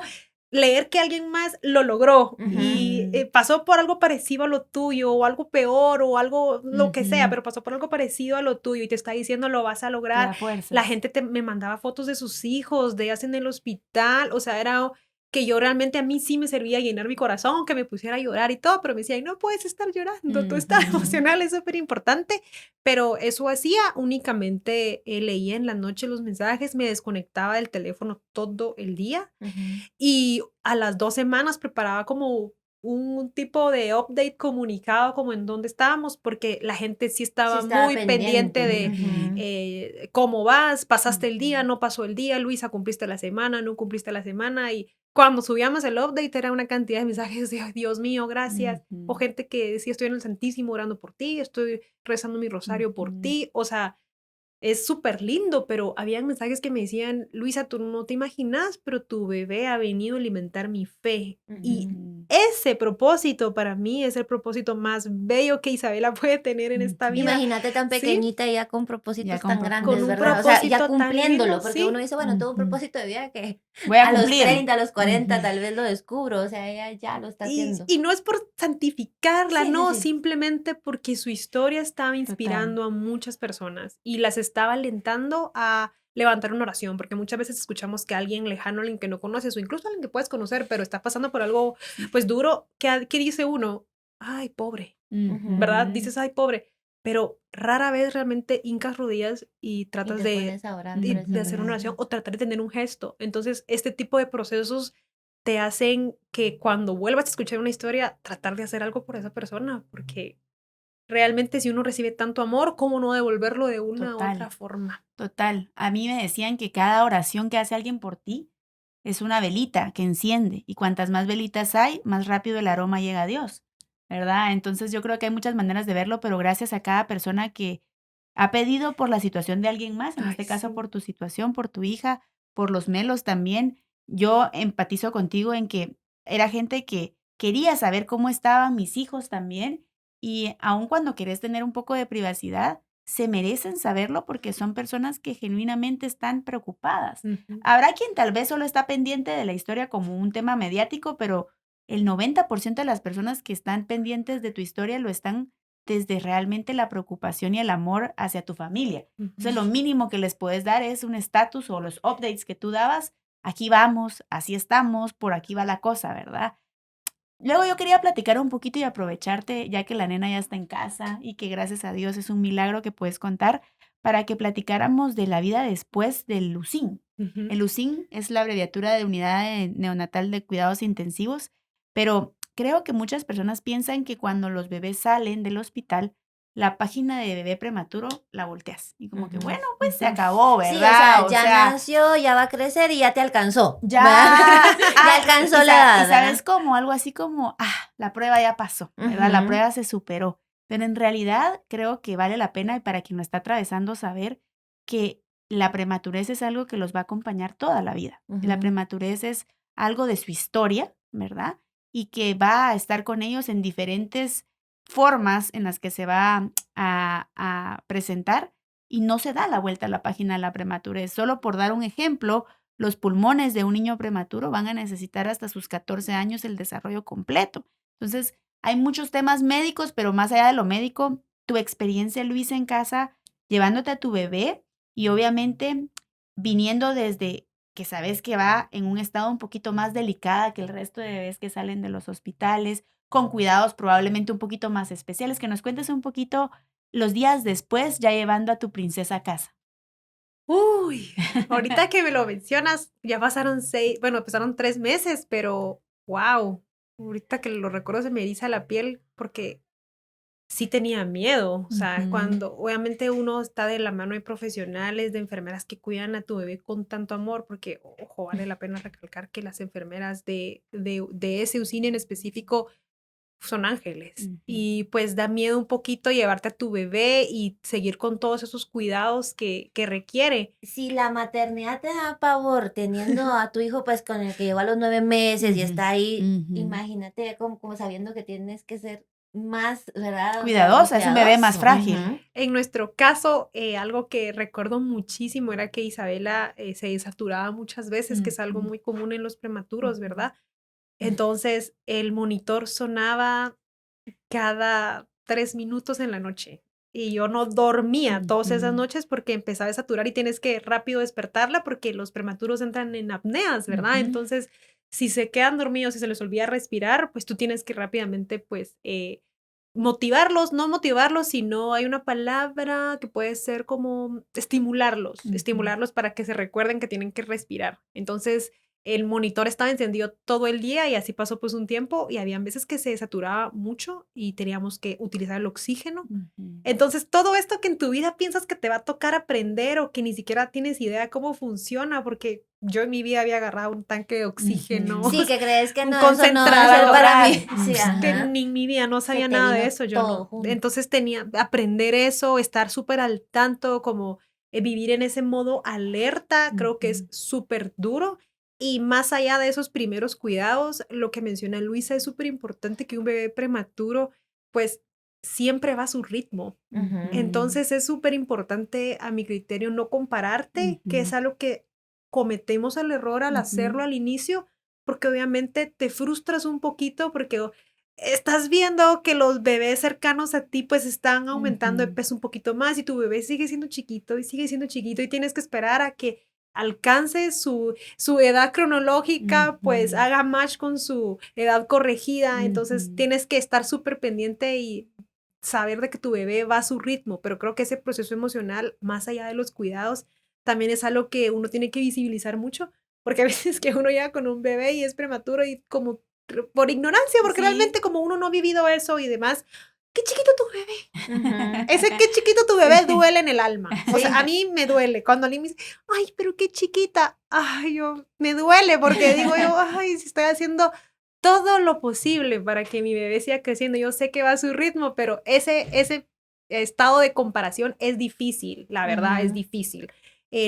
Speaker 3: leer que alguien más lo logró y
Speaker 2: Ujú.
Speaker 3: pasó por algo parecido a lo tuyo o algo peor o algo, lo que sea,
Speaker 1: Ujú.
Speaker 3: pero pasó por algo parecido a lo tuyo y te está diciendo lo vas a
Speaker 1: Te
Speaker 3: lograr.
Speaker 1: da
Speaker 3: La
Speaker 1: fuerzas.
Speaker 3: gente me mandaba fotos de sus hijos, de ellas en el hospital, o sea, era que yo realmente a mí sí me servía llenar mi corazón, que me pusiera a llorar y todo, pero me decían, no puedes estar llorando, tú estás
Speaker 1: Ujú.
Speaker 3: emocional, es súper importante, pero eso hacía únicamente, leía en la noche los mensajes, me desconectaba del teléfono todo el día
Speaker 2: Ujú.
Speaker 3: y a las 2 semanas preparaba como un tipo de update comunicado como en dónde estábamos, porque la gente sí
Speaker 2: Sí
Speaker 3: estaba
Speaker 2: estaba
Speaker 3: muy pendiente
Speaker 2: pendiente.
Speaker 3: de,
Speaker 1: Ujú.
Speaker 3: ¿cómo vas? ¿Pasaste el día?
Speaker 1: Ujú.
Speaker 3: ¿No pasó el día? Luisa, ¿cumpliste la semana? ¿No cumpliste la semana? Y cuando subíamos el update era una cantidad de mensajes de: "Ay, Dios mío, gracias". O
Speaker 1: Ujú.
Speaker 3: gente que decía: "Estoy en el Santísimo orando por ti, estoy rezando mi rosario por
Speaker 1: Ujú.
Speaker 3: ti". O sea, es súper lindo, pero habían mensajes que me decían: "Luisa, tú no te imaginas, pero tu bebé ha venido a alimentar mi fe". Y
Speaker 2: Ujú.
Speaker 1: Ujú.
Speaker 3: ese propósito para mí es el propósito más bello que Isabela puede tener en esta
Speaker 1: Ujú.
Speaker 3: vida,
Speaker 2: Imagínate tan
Speaker 3: ¿sí?
Speaker 2: pequeñita y ya con
Speaker 1: Ya
Speaker 2: propósitos
Speaker 1: con
Speaker 2: tan
Speaker 3: Con
Speaker 2: grandes,
Speaker 3: un
Speaker 1: propósito.
Speaker 2: ¿verdad? O sea, ya
Speaker 3: propósito tan lindo,
Speaker 2: cumpliéndolo, porque uno
Speaker 3: sí.
Speaker 2: dice, bueno, tengo un
Speaker 1: Ujú.
Speaker 2: propósito de vida que
Speaker 1: Voy a
Speaker 2: a los
Speaker 1: cumplir.
Speaker 2: 30, a los 40
Speaker 1: Ujú.
Speaker 2: tal vez lo descubro, o sea, ella ya lo está
Speaker 3: Y
Speaker 2: haciendo.
Speaker 3: y no es por santificarla,
Speaker 2: Sí, sí,
Speaker 3: no,
Speaker 2: sí,
Speaker 3: simplemente porque su historia estaba
Speaker 1: Total.
Speaker 3: inspirando a muchas personas y las estaba alentando a levantar una oración, porque muchas veces escuchamos que alguien lejano, alguien que no conoces, o incluso alguien que puedes conocer, pero está pasando por algo,
Speaker 1: Sí.
Speaker 3: pues, duro, ¿qué dice uno? Ay, pobre, ¿verdad?
Speaker 2: ujú,
Speaker 1: Ujú.
Speaker 3: Dices: "Ay, pobre", pero rara vez realmente hincas rodillas y
Speaker 2: y
Speaker 3: tratas
Speaker 2: te
Speaker 3: de
Speaker 2: pones a orar por
Speaker 3: de
Speaker 2: esa
Speaker 3: de hacer una
Speaker 1: Ujú.
Speaker 3: oración
Speaker 2: persona.
Speaker 3: o tratar de tener un gesto. Entonces, este tipo de procesos te hacen que cuando vuelvas a escuchar una historia, tratar de hacer algo por esa persona, porque realmente si uno recibe tanto amor, ¿cómo no devolverlo de una u otra
Speaker 1: Total,
Speaker 3: forma?
Speaker 1: total. A mí me decían que cada oración que hace alguien por ti es una velita que enciende y cuantas más velitas hay, más rápido el aroma llega a Dios, ¿verdad? Entonces yo creo que hay muchas maneras de verlo, pero gracias a cada persona que ha pedido por la situación de alguien más, en
Speaker 3: Ay,
Speaker 1: este caso por
Speaker 3: sí.
Speaker 1: tu situación, por tu hija, por los melos también. Yo empatizo contigo en que era gente que quería saber cómo estaban mis hijos también y aun cuando querés tener un poco de privacidad, se merecen saberlo porque son personas que genuinamente están preocupadas.
Speaker 3: Ujú.
Speaker 1: Habrá quien tal vez solo está pendiente de la historia como un tema mediático, pero el 90% de las personas que están pendientes de tu historia lo están desde realmente la preocupación y el amor hacia tu familia. Entonces,
Speaker 3: Ujú.
Speaker 1: lo mínimo que les puedes dar es un estatus o los updates que tú dabas. Aquí vamos, así estamos, por aquí va la cosa, ¿verdad? Luego yo quería platicar un poquito y aprovecharte, ya que la nena ya está en casa y que gracias a Dios es un milagro que puedes contar, para que platicáramos de la vida después del LUCIN.
Speaker 3: Ujú.
Speaker 1: El LUCIN es la abreviatura de Unidad Neonatal de Cuidados Intensivos, pero creo que muchas personas piensan que cuando los bebés salen del hospital, la página de bebé prematuro la volteas y como que,
Speaker 2: Ujú.
Speaker 1: bueno, pues se
Speaker 3: Ujú.
Speaker 1: acabó,
Speaker 2: Sí, o sea,
Speaker 1: ¿verdad? O
Speaker 2: ya
Speaker 1: sea,
Speaker 2: nació, ya va a crecer y ya te alcanzó, ¿verdad?
Speaker 1: ya,
Speaker 2: Ya
Speaker 1: y
Speaker 2: alcanzó la
Speaker 1: y
Speaker 2: edad,
Speaker 1: sabes
Speaker 2: ¿verdad?
Speaker 1: como algo así como, la prueba ya pasó, ¿verdad? La
Speaker 2: Ujú,
Speaker 1: prueba se superó. Pero en realidad creo que vale la pena y para quien lo está atravesando saber que la prematurez es algo que los va a acompañar toda la vida. La
Speaker 2: ujú.
Speaker 1: prematurez es algo de su historia, ¿verdad? Y que va a estar con ellos en diferentes formas en las que se va a presentar y no se da la vuelta a la página de la prematurez. Solo por dar un ejemplo, los pulmones de un niño prematuro van a necesitar hasta sus 14 años el desarrollo completo. Entonces, hay muchos temas médicos, pero más allá de lo médico, tu experiencia, Luisa, en casa, llevándote a tu bebé y obviamente viniendo desde que sabes que va en un estado un poquito más delicada que el resto de bebés que salen de los hospitales, con cuidados probablemente un poquito más especiales, que nos cuentes un poquito los días después ya llevando a tu princesa a casa.
Speaker 3: Uy, ahorita que me lo mencionas, ya pasaron 6, bueno, pasaron 3 meses, pero wow, ahorita que lo recuerdo se me eriza la piel porque sí tenía miedo, o sea,
Speaker 1: Ujú.
Speaker 3: cuando obviamente uno está de la mano de profesionales, de enfermeras que cuidan a tu bebé con tanto amor, porque, ojo, vale la pena recalcar que las enfermeras de ese UCIN en específico son ángeles.
Speaker 1: Ujú.
Speaker 3: Y pues da miedo un poquito llevarte a tu bebé y seguir con todos esos cuidados que requiere.
Speaker 2: Si la maternidad te da pavor teniendo a tu hijo, pues con el que llegó a los 9 meses y
Speaker 1: Ujú,
Speaker 2: está ahí,
Speaker 1: ujú.
Speaker 2: imagínate como sabiendo que tienes que ser más, ¿verdad?
Speaker 1: Cuidadosa, es un bebé más frágil.
Speaker 3: En nuestro caso, algo que recuerdo muchísimo era que Isabela se desaturaba muchas veces, que es algo muy común en los prematuros, ¿verdad? Entonces, el monitor sonaba cada 3 minutos en la noche y yo no dormía todas esas noches porque empezaba a saturar y tienes que rápido despertarla porque los prematuros entran en apneas, ¿verdad? Entonces, si se quedan dormidos y se les olvida respirar, pues tú tienes que rápidamente, pues, motivarlos, no motivarlos, sino hay una palabra que puede ser como estimularlos para que se recuerden que tienen que respirar. Entonces, el monitor estaba encendido todo el día y así pasó pues un tiempo y habían veces que se saturaba mucho y teníamos que utilizar el oxígeno. Entonces, todo esto que en tu vida piensas que te va a tocar aprender o que ni siquiera tienes idea cómo funciona, porque yo en mi vida había agarrado un tanque de oxígeno.
Speaker 2: Sí, que crees que
Speaker 3: un
Speaker 2: no,
Speaker 3: concentrador
Speaker 2: eso no va a ser para mí. Sí,
Speaker 3: que ni en mi vida no sabía nada de eso. Yo no.
Speaker 2: Junto.
Speaker 3: Entonces tenía aprender eso, estar súper al tanto, como vivir en ese modo alerta, creo que es súper duro. Y más allá de esos primeros cuidados, lo que menciona Luisa es súper importante que un bebé prematuro, pues siempre va a su ritmo. Entonces es súper importante a mi criterio no compararte, que es algo que cometemos el error al hacerlo al inicio, porque obviamente te frustras un poquito porque estás viendo que los bebés cercanos a ti pues están aumentando de peso un poquito más y tu bebé sigue siendo chiquito y sigue siendo chiquito y tienes que esperar a que alcance su edad cronológica, pues haga match con su edad corregida, entonces tienes que estar súper pendiente y saber de que tu bebé va a su ritmo, pero creo que ese proceso emocional, más allá de los cuidados, también es algo que uno tiene que visibilizar mucho, porque a veces que uno llega con un bebé y es prematuro y como por ignorancia, porque realmente como uno no ha vivido eso y demás, qué chiquito tu bebé. Ese qué chiquito tu bebé duele en el alma. O sea, a mí me duele. Cuando alguien me dice, ay, pero qué chiquita. Ay, me duele porque digo yo, ay, si estoy haciendo todo lo posible para que mi bebé siga creciendo. Yo sé que va a su ritmo, pero ese estado de comparación es difícil, la verdad, es difícil.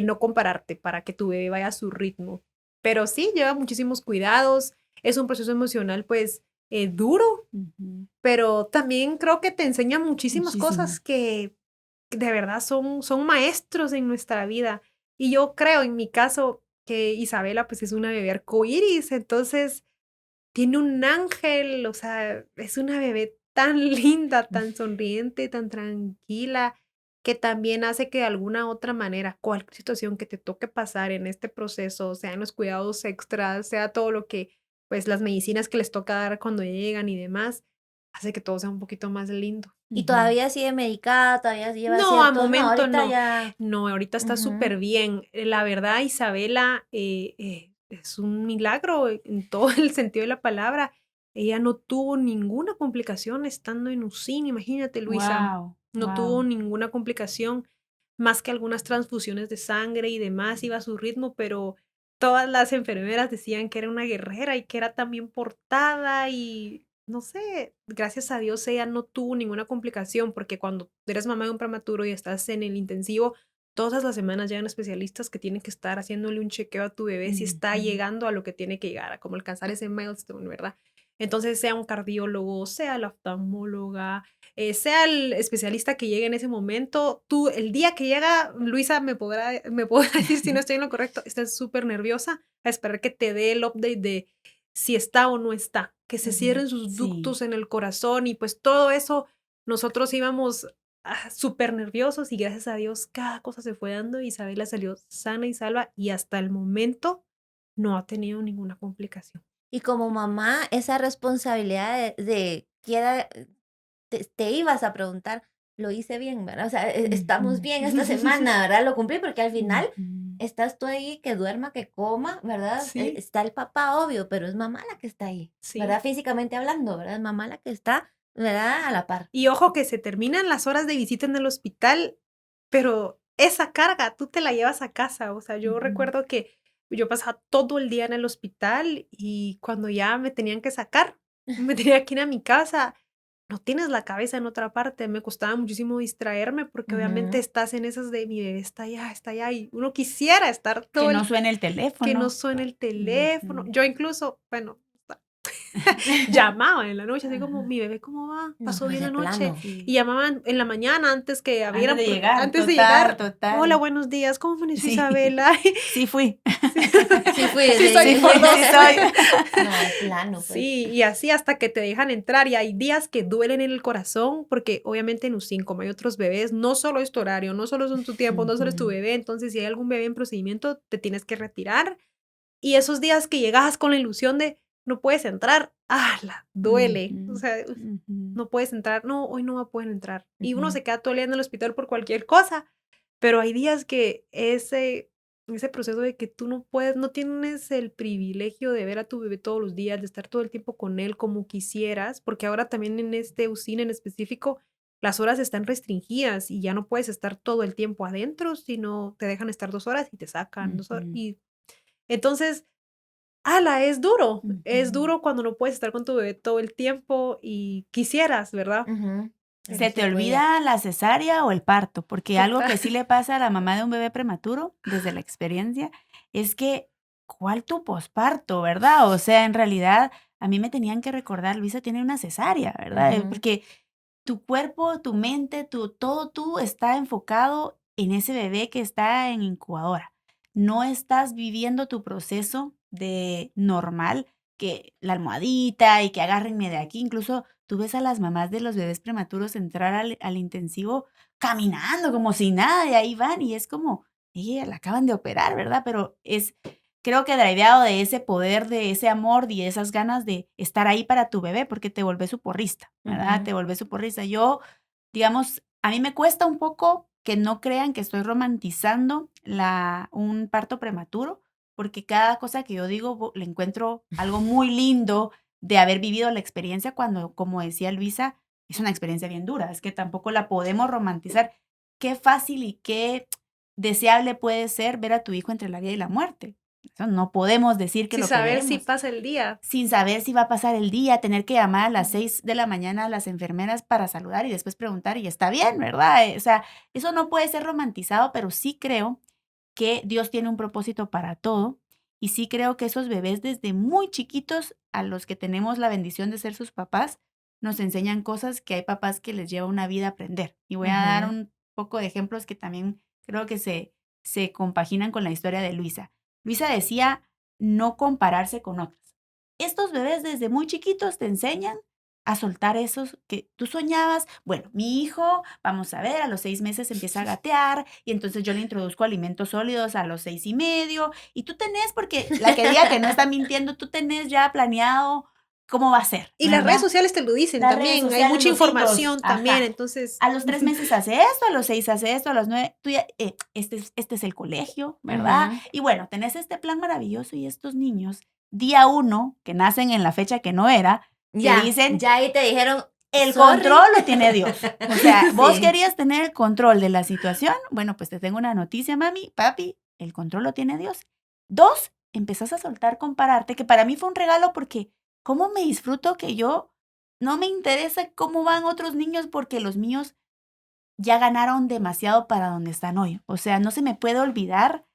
Speaker 3: No compararte para que tu bebé vaya a su ritmo. Pero sí, lleva muchísimos cuidados. Es un proceso emocional, pues, duro, pero también creo que te enseña muchísimas cosas que de verdad son maestros en nuestra vida. Y yo creo, en mi caso, que Isabela, pues, es una bebé arcoíris, entonces tiene un ángel, o sea, es una bebé tan linda, tan sonriente, tan tranquila, que también hace que de alguna otra manera, cualquier situación que te toque pasar en este proceso, sea en los cuidados extras, sea todo lo que, pues las medicinas que les toca dar cuando llegan y demás, hace que todo sea un poquito más lindo.
Speaker 2: ¿Y todavía sigue medicada? ¿Todavía lleva
Speaker 3: No, a
Speaker 2: ciertos?
Speaker 3: momento
Speaker 2: ahorita
Speaker 3: no.
Speaker 2: ya...
Speaker 3: No, ahorita está súper bien. La verdad, Isabela es un milagro en todo el sentido de la palabra. Ella no tuvo ninguna complicación estando en UCIN, imagínate, Luisa. No tuvo ninguna complicación, más que algunas transfusiones de sangre y demás, iba a su ritmo, pero todas las enfermeras decían que era una guerrera y que era tan bien portada y no sé, gracias a Dios ella no tuvo ninguna complicación, porque cuando eres mamá de un prematuro y estás en el intensivo, todas las semanas llegan especialistas que tienen que estar haciéndole un chequeo a tu bebé si está llegando a lo que tiene que llegar, a como alcanzar ese milestone, ¿verdad? Entonces, sea un cardiólogo, sea la oftalmóloga, sea el especialista que llegue en ese momento, tú, el día que llega, Luisa me podrá decir si no estoy en lo correcto, estás súper nerviosa a esperar que te dé el update de si está o no está, que se cierren sus ductos en el corazón y pues todo eso, nosotros íbamos súper nerviosos y gracias a Dios cada cosa se fue dando y Isabela salió sana y salva y hasta el momento no ha tenido ninguna complicación.
Speaker 2: Y como mamá, esa responsabilidad de quiera, te ibas a preguntar, lo hice bien, ¿verdad? O sea, estamos bien esta semana, ¿verdad? Lo cumplí porque al final estás tú ahí, que duerma, que coma, ¿verdad?
Speaker 3: Sí.
Speaker 2: Está el papá, obvio, pero es mamá la que está ahí,
Speaker 3: Sí.
Speaker 2: ¿verdad? Físicamente hablando, ¿verdad? Es mamá la que está, ¿verdad? A la par.
Speaker 3: Y ojo que se terminan las horas de visita en el hospital, pero esa carga tú te la llevas a casa. O sea, yo recuerdo que yo pasaba todo el día en el hospital y cuando ya me tenían que sacar, me tenía que ir a mi casa. No tienes la cabeza en otra parte. Me costaba muchísimo distraerme porque obviamente estás en esas de mi bebé está allá y uno quisiera estar todo
Speaker 1: que no suene el teléfono.
Speaker 3: que no suene el teléfono. Yo incluso, bueno, llamaban en la noche, así como, mi bebé, ¿cómo va?
Speaker 2: No,
Speaker 3: ¿Pasó
Speaker 2: pues
Speaker 3: bien la
Speaker 2: de
Speaker 3: noche?
Speaker 2: plano.
Speaker 1: Sí.
Speaker 3: Y llamaban en la mañana antes que abrieran,
Speaker 1: Antes de llegar,
Speaker 3: antes de
Speaker 1: total,
Speaker 3: llegar.
Speaker 1: total.
Speaker 3: Hola, buenos días, ¿cómo amaneció
Speaker 1: Sí.
Speaker 3: Isabela?
Speaker 1: Sí fui.
Speaker 3: Sí,
Speaker 2: Sí fui,
Speaker 3: sí
Speaker 2: sí,
Speaker 3: soy,
Speaker 2: sí.
Speaker 3: por dos.
Speaker 1: Sí soy.
Speaker 2: No, de plano, pues.
Speaker 3: Sí, y así hasta que te dejan entrar. Y hay días que duelen en el corazón, porque obviamente en UCIN, como hay otros bebés, no solo es tu horario, no solo son tu tiempo, no solo es tu
Speaker 2: Ujú.
Speaker 3: bebé. Entonces, si hay algún bebé en procedimiento, te tienes que retirar. Y esos días que llegas con la ilusión de no puedes entrar, duele. O
Speaker 1: Ujú,
Speaker 3: sea,
Speaker 1: ujú,
Speaker 3: no puedes entrar, no, hoy no va a poder entrar. Y uno
Speaker 2: Ujú.
Speaker 3: se queda todo el día en el hospital por cualquier cosa, pero hay días que ese proceso de que tú no puedes, no tienes el privilegio de ver a tu bebé todos los días, de estar todo el tiempo con él como quisieras, porque ahora también en este UCIN en específico, las horas están restringidas y ya no puedes estar todo el tiempo adentro, sino te dejan estar 2 horas y te sacan 2 horas.
Speaker 1: ujú,
Speaker 3: Y entonces, es
Speaker 1: ujú.
Speaker 3: duro cuando no puedes estar con tu bebé todo el tiempo y quisieras, ¿verdad?
Speaker 2: Ujú. Pero
Speaker 3: Pero
Speaker 1: Se
Speaker 2: no
Speaker 1: te
Speaker 2: se puede.
Speaker 1: olvida la cesárea o el parto, porque algo
Speaker 3: total.
Speaker 1: que sí le pasa a la mamá de un bebé prematuro, desde la experiencia, es que, ¿cuál tu posparto, verdad? O sea, en realidad, a mí me tenían que recordar, Luisa tiene una cesárea, ¿verdad?
Speaker 2: Ujú.
Speaker 1: Porque tu cuerpo, tu mente, todo tú está enfocado en ese bebé que está en incubadora. No estás viviendo tu proceso de normal, que la almohadita y que agárrenme de aquí. Incluso tú ves a las mamás de los bebés prematuros entrar al intensivo caminando como si nada, y ahí van, y es como, ella la acaban de operar, ¿verdad? Pero es, creo que driveado de ese poder, de ese amor y de esas ganas de estar ahí para tu bebé, porque te volvés su porrista, ¿verdad?
Speaker 2: Ujú.
Speaker 1: Te volvés su porrista. Yo, digamos, a mí me cuesta un poco que no crean que estoy romantizando un parto prematuro, porque cada cosa que yo digo le encuentro algo muy lindo de haber vivido la experiencia cuando, como decía Luisa, es una experiencia bien dura, es que tampoco la podemos romantizar. Qué fácil y qué deseable puede ser ver a tu hijo entre la vida y la muerte. Eso no podemos decir que
Speaker 3: Sin
Speaker 1: lo
Speaker 3: saber si
Speaker 1: queremos,
Speaker 3: pasa el día.
Speaker 1: sin saber si va a pasar el día, tener que llamar a las
Speaker 3: Ujú.
Speaker 1: 6 de la mañana a las enfermeras para saludar y después preguntar y está bien, ¿verdad? O sea, eso no puede ser romantizado, pero sí creo que Dios tiene un propósito para todo y sí creo que esos bebés desde muy chiquitos a los que tenemos la bendición de ser sus papás, nos enseñan cosas que hay papás que les lleva una vida aprender. Y voy a dar
Speaker 2: Ujú.
Speaker 1: un poco de ejemplos que también creo que se compaginan con la historia de Luisa. Luisa decía no compararse con otros. Estos bebés desde muy chiquitos te enseñan a soltar esos que tú soñabas. Bueno, mi hijo, vamos a ver, a los 6 meses empieza a gatear y entonces yo le introduzco alimentos sólidos a los 6 y medio y tú tenés, porque la que diga que no está mintiendo, tú tenés ya planeado cómo va a ser,
Speaker 3: Y las redes
Speaker 1: ¿verdad?
Speaker 3: sociales te lo dicen
Speaker 1: Las redes
Speaker 3: también, hay
Speaker 1: sociales,
Speaker 3: mucha
Speaker 1: los hitos,
Speaker 3: información también,
Speaker 1: ajá.
Speaker 3: entonces,
Speaker 1: A los 3 meses hace esto, a los 6 hace esto, a los 9, tú ya, este es el colegio, ¿verdad?
Speaker 2: Ujú.
Speaker 1: Y bueno, tenés este plan maravilloso y estos niños, día 1, que nacen en la fecha que no era, te dicen,
Speaker 2: Ya ahí te dijeron,
Speaker 1: el
Speaker 2: sorry.
Speaker 1: control lo tiene Dios. O sea, vos
Speaker 2: Sí.
Speaker 1: querías tener el control de la situación, bueno, pues te tengo una noticia, mami, papi, el control lo tiene Dios. 2, empezás a soltar compararte, que para mí fue un regalo porque cómo me disfruto que yo no me interesa cómo van otros niños porque los míos ya ganaron demasiado para donde están hoy. O sea, no se me puede olvidar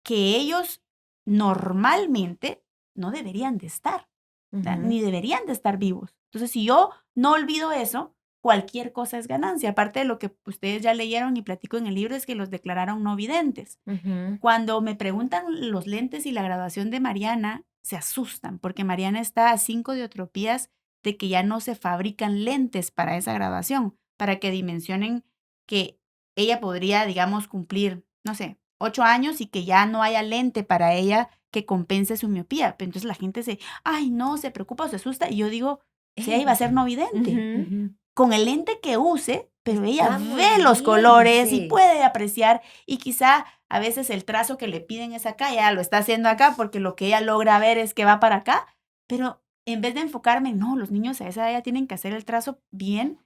Speaker 1: que ellos normalmente no deberían de estar, ¿verdad?
Speaker 2: Ujú.
Speaker 1: Ni deberían de estar vivos. Entonces, si yo no olvido eso, cualquier cosa es ganancia. Aparte de lo que ustedes ya leyeron y platico en el libro, es que los declararon no videntes.
Speaker 2: Ujú.
Speaker 1: Cuando me preguntan los lentes y la graduación de Mariana, se asustan porque Mariana está a 5 dioptrías de que ya no se fabrican lentes para esa graduación, para que dimensionen que ella podría, digamos, cumplir, no sé, 8 años y que ya no haya lente para ella que compense su miopía. Pero entonces la gente ay, no, se preocupa o se asusta. Y yo digo, si ella iba a ser no vidente,
Speaker 2: Ujú.
Speaker 1: con el lente que use, pero ella
Speaker 2: Está muy
Speaker 1: ve los
Speaker 2: bien,
Speaker 1: colores y
Speaker 2: sí.
Speaker 1: puede apreciar y quizá a veces el trazo que le piden es acá, ya lo está haciendo acá porque lo que ella logra ver es que va para acá, pero en vez de enfocarme, no, los niños a esa edad ya tienen que hacer el trazo bien,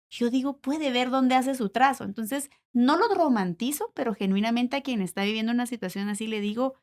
Speaker 1: yo digo, puede ver dónde hace su trazo. Entonces, no lo romantizo, pero genuinamente a quien está viviendo una situación así le digo,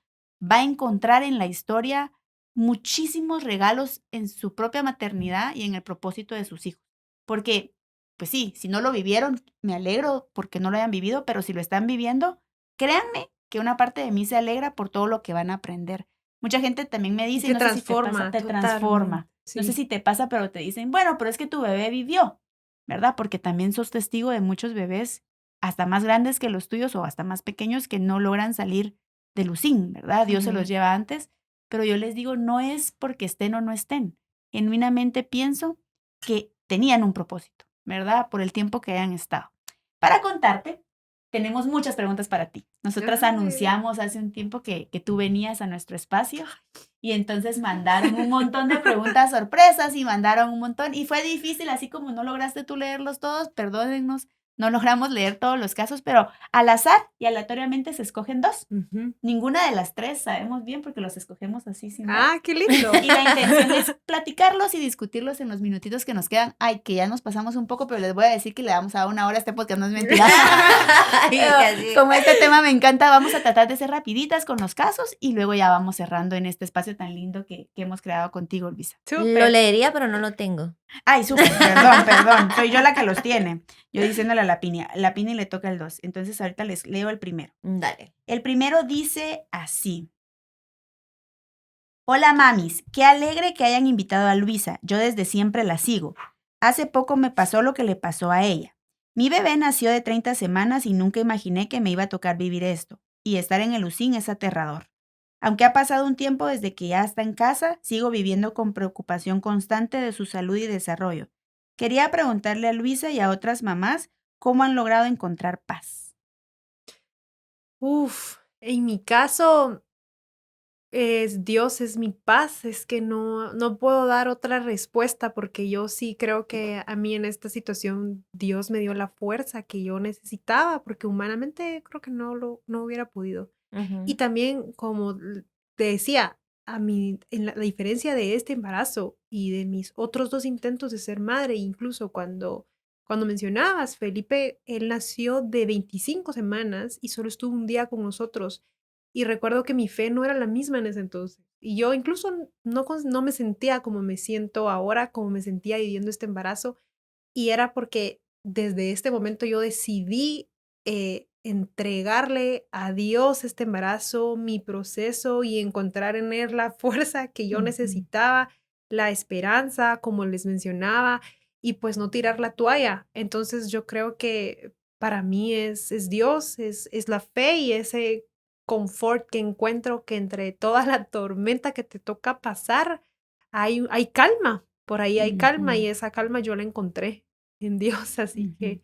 Speaker 1: va a encontrar en la historia muchísimos regalos en su propia maternidad y en el propósito de sus hijos. Porque, pues sí, si no lo vivieron, me alegro porque no lo hayan vivido, pero si lo están viviendo, créanme que una parte de mí se alegra por todo lo que van a aprender. Mucha gente también me
Speaker 3: Y
Speaker 1: dice, y
Speaker 3: te
Speaker 1: no sé si te pasa,
Speaker 3: transforma
Speaker 1: te
Speaker 3: totalmente.
Speaker 1: transforma.
Speaker 3: Sí.
Speaker 1: No sé si te pasa, pero te dicen, bueno, pero es que tu bebé vivió, ¿verdad? Porque también sos testigo de muchos bebés, hasta más grandes que los tuyos o hasta más pequeños, que no logran salir del UCIN, ¿verdad? Dios se los lleva antes, pero yo les digo, no es porque estén o no estén. Genuinamente pienso que tenían un propósito, ¿verdad? Por el tiempo que hayan estado. Para contarte, tenemos muchas preguntas para ti. Nosotras
Speaker 3: Ay.
Speaker 1: anunciamos hace un tiempo que tú venías a nuestro espacio y entonces mandaron un montón de preguntas sorpresas y mandaron un montón. Y fue difícil, así como no lograste tú leerlos todos, perdónennos, no logramos leer todos los casos, pero al azar y aleatoriamente se escogen 2. Ninguna de las 3 sabemos bien porque los escogemos así sin ver.
Speaker 3: Ah, qué lindo.
Speaker 1: Y la intención es platicarlos y discutirlos en los minutitos que nos quedan. Ay, que ya nos pasamos un poco, pero les voy a decir que le damos a 1 hora a este podcast, no es mentira. Pero, como este tema me encanta, vamos a tratar de ser rapiditas con los casos y luego ya vamos cerrando en este espacio tan lindo que hemos creado contigo, Luisa.
Speaker 2: Lo leería, pero no lo tengo.
Speaker 1: Ay, súper, perdón, soy yo la que los tiene. Yo diciéndole a la Pini le toca el 2. Entonces ahorita les leo el primero.
Speaker 2: Dale.
Speaker 1: El primero dice así. Hola mamis, qué alegre que hayan invitado a Luisa, yo desde siempre la sigo. Hace poco me pasó lo que le pasó a ella. Mi bebé nació de 30 semanas y nunca imaginé que me iba a tocar vivir esto, y estar en el UCIN es aterrador. Aunque ha pasado un tiempo desde que ya está en casa, sigo viviendo con preocupación constante de su salud y desarrollo. Quería preguntarle a Luisa y a otras mamás cómo han logrado encontrar paz.
Speaker 3: En mi caso, Dios es mi paz, es que no puedo dar otra respuesta porque yo sí creo que a mí en esta situación Dios me dio la fuerza que yo necesitaba porque humanamente creo que no hubiera podido. Y también, como te decía, en la diferencia de este embarazo y de mis otros 2 intentos de ser madre, incluso cuando mencionabas, Felipe, él nació de 25 semanas y solo estuvo un día con nosotros. Y recuerdo que mi fe no era la misma en ese entonces. Y yo incluso no me sentía como me siento ahora, como me sentía viviendo este embarazo. Y era porque desde este momento yo decidí entregarle a Dios este embarazo, mi proceso y encontrar en él la fuerza que yo necesitaba, la esperanza, como les mencionaba, y pues no tirar la toalla. Entonces yo creo que para mí es Dios, es la fe y ese confort que encuentro que entre toda la tormenta que te toca pasar, hay calma. Por ahí hay calma y esa calma yo la encontré en Dios, así que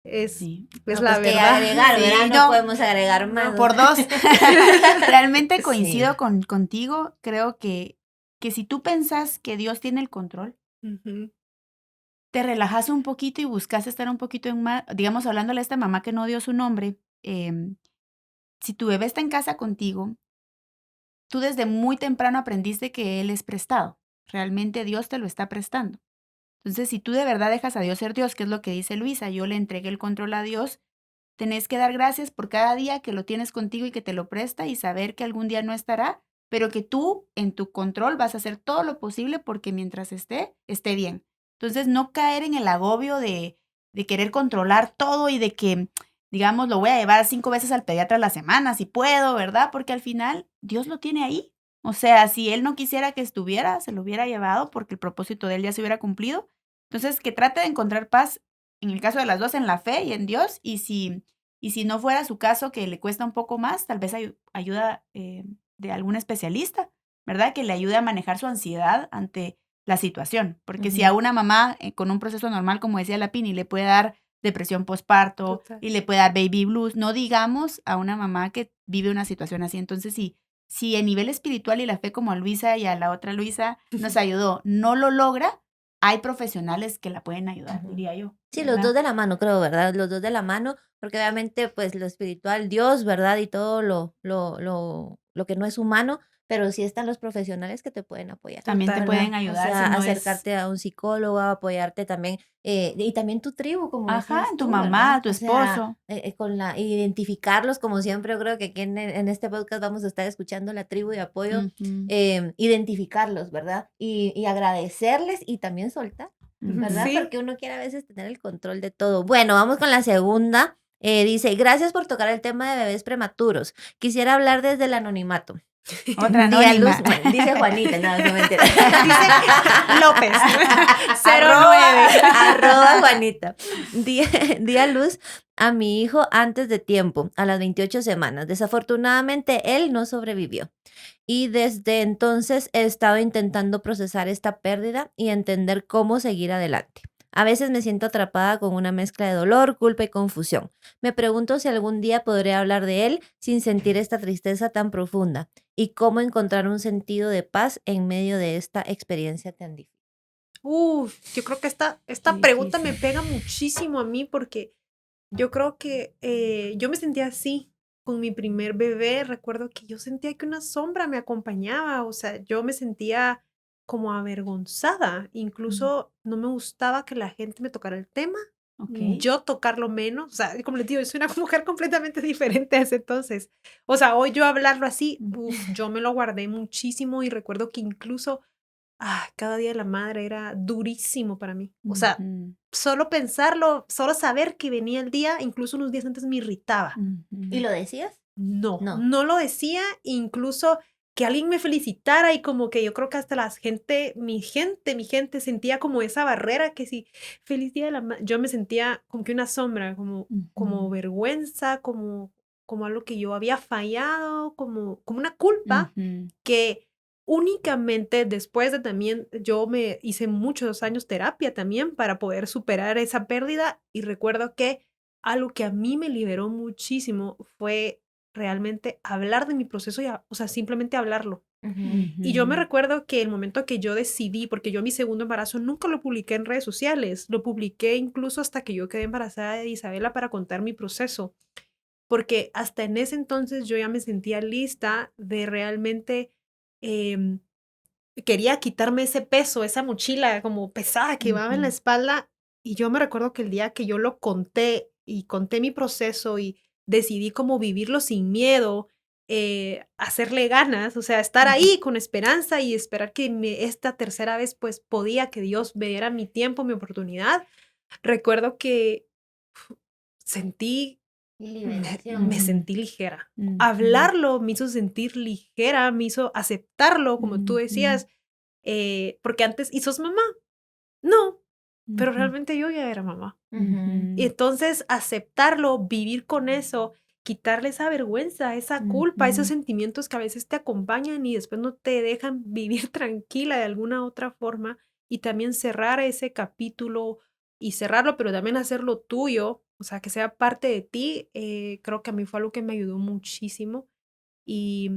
Speaker 3: es
Speaker 2: No,
Speaker 3: la
Speaker 2: pues que
Speaker 3: verdad.
Speaker 2: agregar,
Speaker 1: Sí,
Speaker 2: ¿verdad? No podemos agregar más.
Speaker 1: Por 2. Realmente coincido
Speaker 2: Sí.
Speaker 1: contigo. Creo que si tú pensás que Dios tiene el control, te relajas un poquito y buscas estar un poquito en más, digamos, hablándole a esta mamá que no dio su nombre, si tu bebé está en casa contigo, tú desde muy temprano aprendiste que Él es prestado. Realmente Dios te lo está prestando. Entonces, si tú de verdad dejas a Dios ser Dios, que es lo que dice Luisa, yo le entregué el control a Dios, tenés que dar gracias por cada día que lo tienes contigo y que te lo presta y saber que algún día no estará, pero que tú en tu control vas a hacer todo lo posible porque mientras esté bien. Entonces, no caer en el agobio de querer controlar todo y de que, digamos, lo voy a llevar 5 veces al pediatra a la semana, si puedo, ¿verdad? Porque al final Dios lo tiene ahí. O sea, si Él no quisiera que estuviera, se lo hubiera llevado porque el propósito de Él ya se hubiera cumplido. Entonces, que trate de encontrar paz, en el caso de las 2, en la fe y en Dios. Y si no fuera su caso, que le cuesta un poco más, tal vez ayuda de algún especialista, ¿verdad? Que le ayude a manejar su ansiedad ante la situación. Porque si a una mamá con un proceso normal, como decía la Pini, le puede dar depresión postparto y le puede dar baby blues, no digamos a una mamá que vive una situación así. Entonces, si a nivel espiritual y la fe como a Luisa y a la otra Luisa nos ayudó, no lo logra, hay profesionales que la pueden ayudar, diría yo.
Speaker 2: Sí,
Speaker 1: ¿verdad?
Speaker 2: los 2 de la mano, creo, ¿verdad? Los 2 de la mano, porque obviamente, pues, lo espiritual, Dios, ¿verdad? Y todo lo que no es humano, pero sí están los profesionales que te pueden apoyar.
Speaker 1: También te
Speaker 3: Total.
Speaker 1: pueden
Speaker 2: O
Speaker 1: ayudar.
Speaker 2: sea,
Speaker 1: si no
Speaker 2: acercarte a un psicólogo, apoyarte también, y también tu tribu, como
Speaker 1: Ajá,
Speaker 2: decías
Speaker 1: tu
Speaker 2: tú,
Speaker 1: mamá,
Speaker 2: ¿verdad?
Speaker 1: tu
Speaker 2: O sea,
Speaker 1: esposo.
Speaker 2: identificarlos, como siempre, yo creo que aquí en este podcast vamos a estar escuchando la tribu de apoyo,
Speaker 1: Ujú,
Speaker 2: identificarlos, ¿verdad? Y agradecerles y también soltar, ¿verdad?
Speaker 3: Sí.
Speaker 2: Porque uno quiere a veces tener el control de todo. Bueno, vamos con la segunda. Dice, gracias por tocar el tema de bebés prematuros. Quisiera hablar desde el anonimato.
Speaker 1: Otra
Speaker 2: Di a luz,
Speaker 1: anónima.
Speaker 2: bueno, dice Juanita, no, es mentira.
Speaker 3: Dice López. 09.
Speaker 2: Arroba Juanita. Di a luz a mi hijo antes de tiempo, a las 28 semanas. Desafortunadamente, él no sobrevivió. Y desde entonces he estado intentando procesar esta pérdida y entender cómo seguir adelante. A veces me siento atrapada con una mezcla de dolor, culpa y confusión. Me pregunto si algún día podré hablar de él sin sentir esta tristeza tan profunda y cómo encontrar un sentido de paz en medio de esta experiencia tan difícil.
Speaker 3: Yo creo que esta
Speaker 1: Qué
Speaker 3: pregunta me
Speaker 1: difícil.
Speaker 3: pega muchísimo a mí porque yo creo que yo me sentía así con mi primer bebé. Recuerdo que yo sentía que una sombra me acompañaba, o sea, yo me sentía como avergonzada. Incluso no me gustaba que la gente me tocara el tema,
Speaker 1: Ok.
Speaker 3: yo tocarlo menos. O sea, como les digo, yo soy una mujer completamente diferente a ese entonces. O sea, hoy yo hablarlo así, yo me lo guardé muchísimo y recuerdo que incluso cada día de la madre era durísimo para mí. O sea,
Speaker 1: Ujú,
Speaker 3: solo pensarlo, solo saber que venía el día, incluso unos días antes me irritaba.
Speaker 2: ¿Y lo decías?
Speaker 3: No,
Speaker 2: No.
Speaker 3: no lo decía, incluso que alguien me felicitara y como que yo creo que hasta mi gente sentía como esa barrera que si feliz día de la madre, yo me sentía como que una sombra, como
Speaker 1: ujú,
Speaker 3: vergüenza, como algo que yo había fallado, como una culpa
Speaker 1: ujú.
Speaker 3: que únicamente después de también, yo me hice muchos años terapia también para poder superar esa pérdida y recuerdo que algo que a mí me liberó muchísimo fue realmente hablar de mi proceso o sea, simplemente hablarlo. Y yo me
Speaker 1: Ujú.
Speaker 3: recuerdo que el momento que yo decidí, porque yo mi segundo embarazo nunca lo publiqué en redes sociales, lo publiqué incluso hasta que yo quedé embarazada de Isabela para contar mi proceso, porque hasta en ese entonces yo ya me sentía lista de realmente, em, quería quitarme ese peso, esa mochila como pesada que llevaba en la
Speaker 1: Ujú.
Speaker 3: espalda. Y yo me recuerdo que el día que yo lo conté y conté mi proceso y decidí cómo vivirlo sin miedo, hacerle ganas, o sea, estar
Speaker 1: Ujú.
Speaker 3: ahí con esperanza y esperar que esta tercera vez pues podía que Dios me diera mi tiempo, mi oportunidad. Recuerdo que sentí me
Speaker 2: Liberación.
Speaker 3: sentí ligera.
Speaker 1: Ujú.
Speaker 3: Hablarlo me hizo sentir ligera, me hizo aceptarlo, como tú
Speaker 1: Ujú.
Speaker 3: decías, porque antes, ¿y sos mamá? No, pero
Speaker 1: Ujú.
Speaker 3: realmente yo ya era mamá. Y
Speaker 1: Ujú.
Speaker 3: entonces aceptarlo, vivir con eso, quitarle esa vergüenza, esa culpa, esos
Speaker 1: Ujú.
Speaker 3: sentimientos que a veces te acompañan y después no te dejan vivir tranquila de alguna otra forma, y también cerrar ese capítulo y cerrarlo, pero también hacerlo tuyo, o sea, que sea parte de ti. Creo que a mí fue algo que me ayudó muchísimo y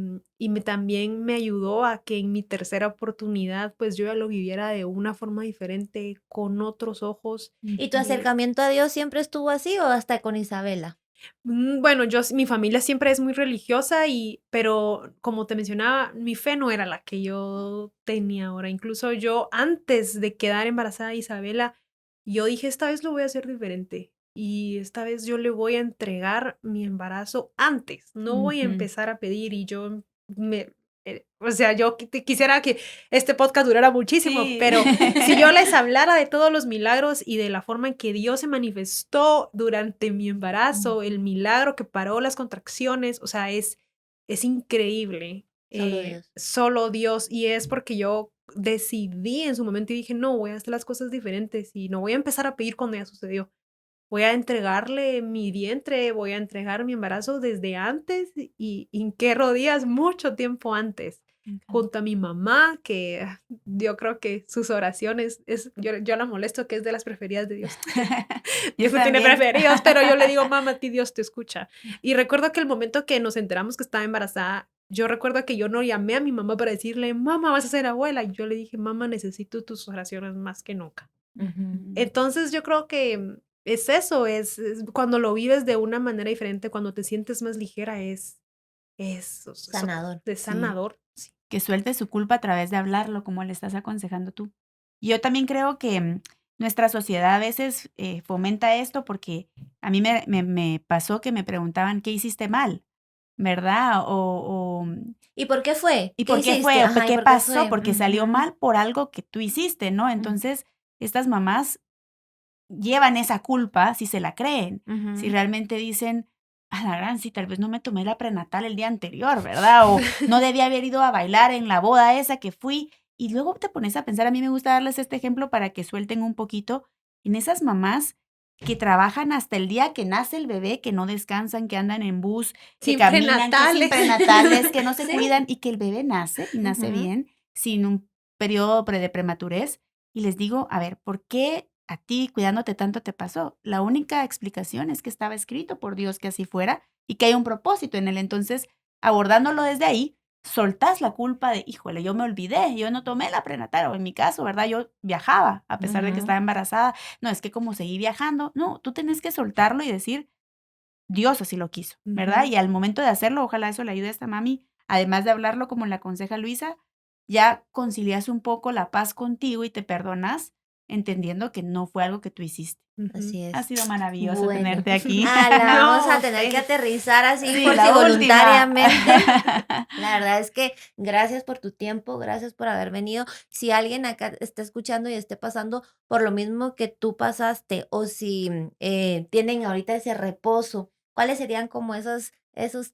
Speaker 3: también me ayudó a que en mi tercera oportunidad, pues yo ya lo viviera de una forma diferente, con otros ojos.
Speaker 2: ¿Y tu
Speaker 1: Ujú.
Speaker 2: acercamiento a Dios siempre estuvo así o hasta con Isabela?
Speaker 3: Bueno, mi familia siempre es muy religiosa pero como te mencionaba, mi fe no era la que yo tenía ahora. Incluso yo antes de quedar embarazada de Isabela, yo dije, esta vez lo voy a hacer diferente. Y esta vez yo le voy a entregar mi embarazo antes, no voy a
Speaker 1: Ujú.
Speaker 3: empezar a pedir y o sea, yo quisiera que este podcast durara muchísimo,
Speaker 1: Sí.
Speaker 3: pero si yo les hablara de todos los milagros y de la forma en que Dios se manifestó durante mi embarazo, el
Speaker 1: Ujú.
Speaker 3: milagro que paró las contracciones, o sea, es increíble.
Speaker 2: Solo Dios.
Speaker 3: Solo Dios. Y es porque yo decidí en su momento y dije, no, voy a hacer las cosas diferentes y no voy a empezar a pedir cuando ya sucedió. Voy a entregarle mi vientre, voy a entregar mi embarazo desde antes y qué rodillas mucho tiempo antes,
Speaker 1: Me encanta.
Speaker 3: junto a mi mamá, que yo creo que sus oraciones, yo la molesto que es de las preferidas de Dios.
Speaker 1: Yo
Speaker 3: Dios no tiene
Speaker 1: también.
Speaker 3: preferidos, pero yo le digo, mamá, a ti Dios te escucha. Y recuerdo que el momento que nos enteramos que estaba embarazada, yo recuerdo que yo no llamé a mi mamá para decirle, mamá, vas a ser abuela. Y yo le dije, mamá, necesito tus oraciones más que nunca.
Speaker 2: Ujú.
Speaker 3: Entonces yo creo que es eso, es cuando lo vives de una manera diferente, cuando te sientes más ligera,
Speaker 2: Sanador.
Speaker 3: es
Speaker 1: Sí.
Speaker 3: sanador. Sí.
Speaker 1: Que suelte su culpa a través de hablarlo, como le estás aconsejando tú. Y yo también creo que nuestra sociedad a veces fomenta esto porque a mí me pasó que me preguntaban, ¿qué hiciste mal? ¿Verdad?
Speaker 2: ¿Y por qué fue?
Speaker 1: ¿Y
Speaker 2: ¿Qué
Speaker 1: por qué
Speaker 2: hiciste?
Speaker 1: fue? ¿O
Speaker 2: Ajá, ¿y
Speaker 1: qué
Speaker 2: por qué
Speaker 1: pasó?
Speaker 2: fue?
Speaker 1: Porque salió
Speaker 2: Ujú.
Speaker 1: mal por algo que tú hiciste, ¿no? Entonces, estas mamás llevan esa culpa si se la creen, si
Speaker 2: Ujú.
Speaker 1: realmente dicen, a la gran, sí, tal vez no me tomé la prenatal el día anterior, ¿verdad? O no debía haber ido a bailar en la boda esa que fui. Y luego te pones a pensar, a mí me gusta darles este ejemplo para que suelten un poquito en esas mamás que trabajan hasta el día que nace el bebé, que no descansan, que andan en bus, que
Speaker 3: Sin
Speaker 1: caminan, que sin prenatales, que no se
Speaker 2: Sí.
Speaker 1: cuidan y que el bebé nace y nace bien, sin un periodo de prematurez. Y les digo, a ver, ¿por qué a ti cuidándote tanto te pasó? La única explicación es que estaba escrito por Dios que así fuera y que hay un propósito en él. Entonces, abordándolo desde ahí, soltás la culpa de, híjole, yo me olvidé, yo no tomé la prenatal, o en mi caso, ¿verdad? Yo viajaba, a pesar de que estaba embarazada. No, es que como seguí viajando, no, tú tenés que soltarlo y decir, Dios así lo quiso, ¿verdad? Y al momento de hacerlo, ojalá eso le ayude a esta mami, además de hablarlo como le aconseja Luisa, ya concilias un poco la paz contigo y te perdonas, entendiendo que no fue algo que tú hiciste.
Speaker 2: Así es.
Speaker 1: Ha sido maravilloso
Speaker 2: Bueno.
Speaker 1: tenerte aquí.
Speaker 2: La vamos a
Speaker 3: No,
Speaker 2: tener que
Speaker 3: pues.
Speaker 2: aterrizar así
Speaker 1: Sí,
Speaker 2: por
Speaker 1: la
Speaker 2: si
Speaker 1: última.
Speaker 2: voluntariamente. La verdad es que gracias por tu tiempo, gracias por haber venido. Si alguien acá está escuchando y esté pasando por lo mismo que tú pasaste, o si tienen ahorita ese reposo, ¿cuáles serían como esos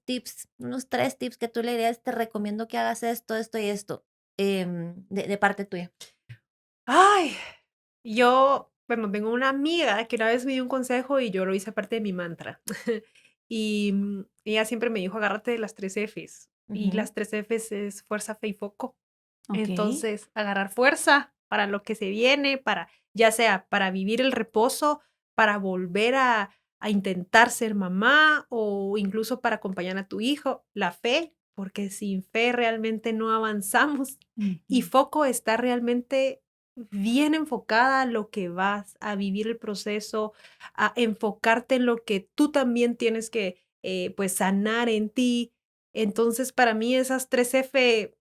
Speaker 2: tips, unos 3 tips que tú le dirías? Te recomiendo que hagas esto, esto y esto, de parte tuya.
Speaker 3: Ay, yo, bueno, tengo una amiga que una vez me dio un consejo y yo lo hice parte de mi mantra. Y ella siempre me dijo, agárrate de las 3 Fs. Y
Speaker 2: Ujú.
Speaker 3: las 3 Fs es fuerza, fe y foco.
Speaker 1: Ok.
Speaker 3: Entonces, agarrar fuerza para lo que se viene, para, ya sea para vivir el reposo, para volver a intentar ser mamá o incluso para acompañar a tu hijo. La fe, porque sin fe realmente no avanzamos. Y
Speaker 1: Ujú.
Speaker 3: foco está realmente bien enfocada a lo que vas a vivir el proceso, a enfocarte en lo que tú también tienes que pues sanar en ti. Entonces, para mí esas 3 F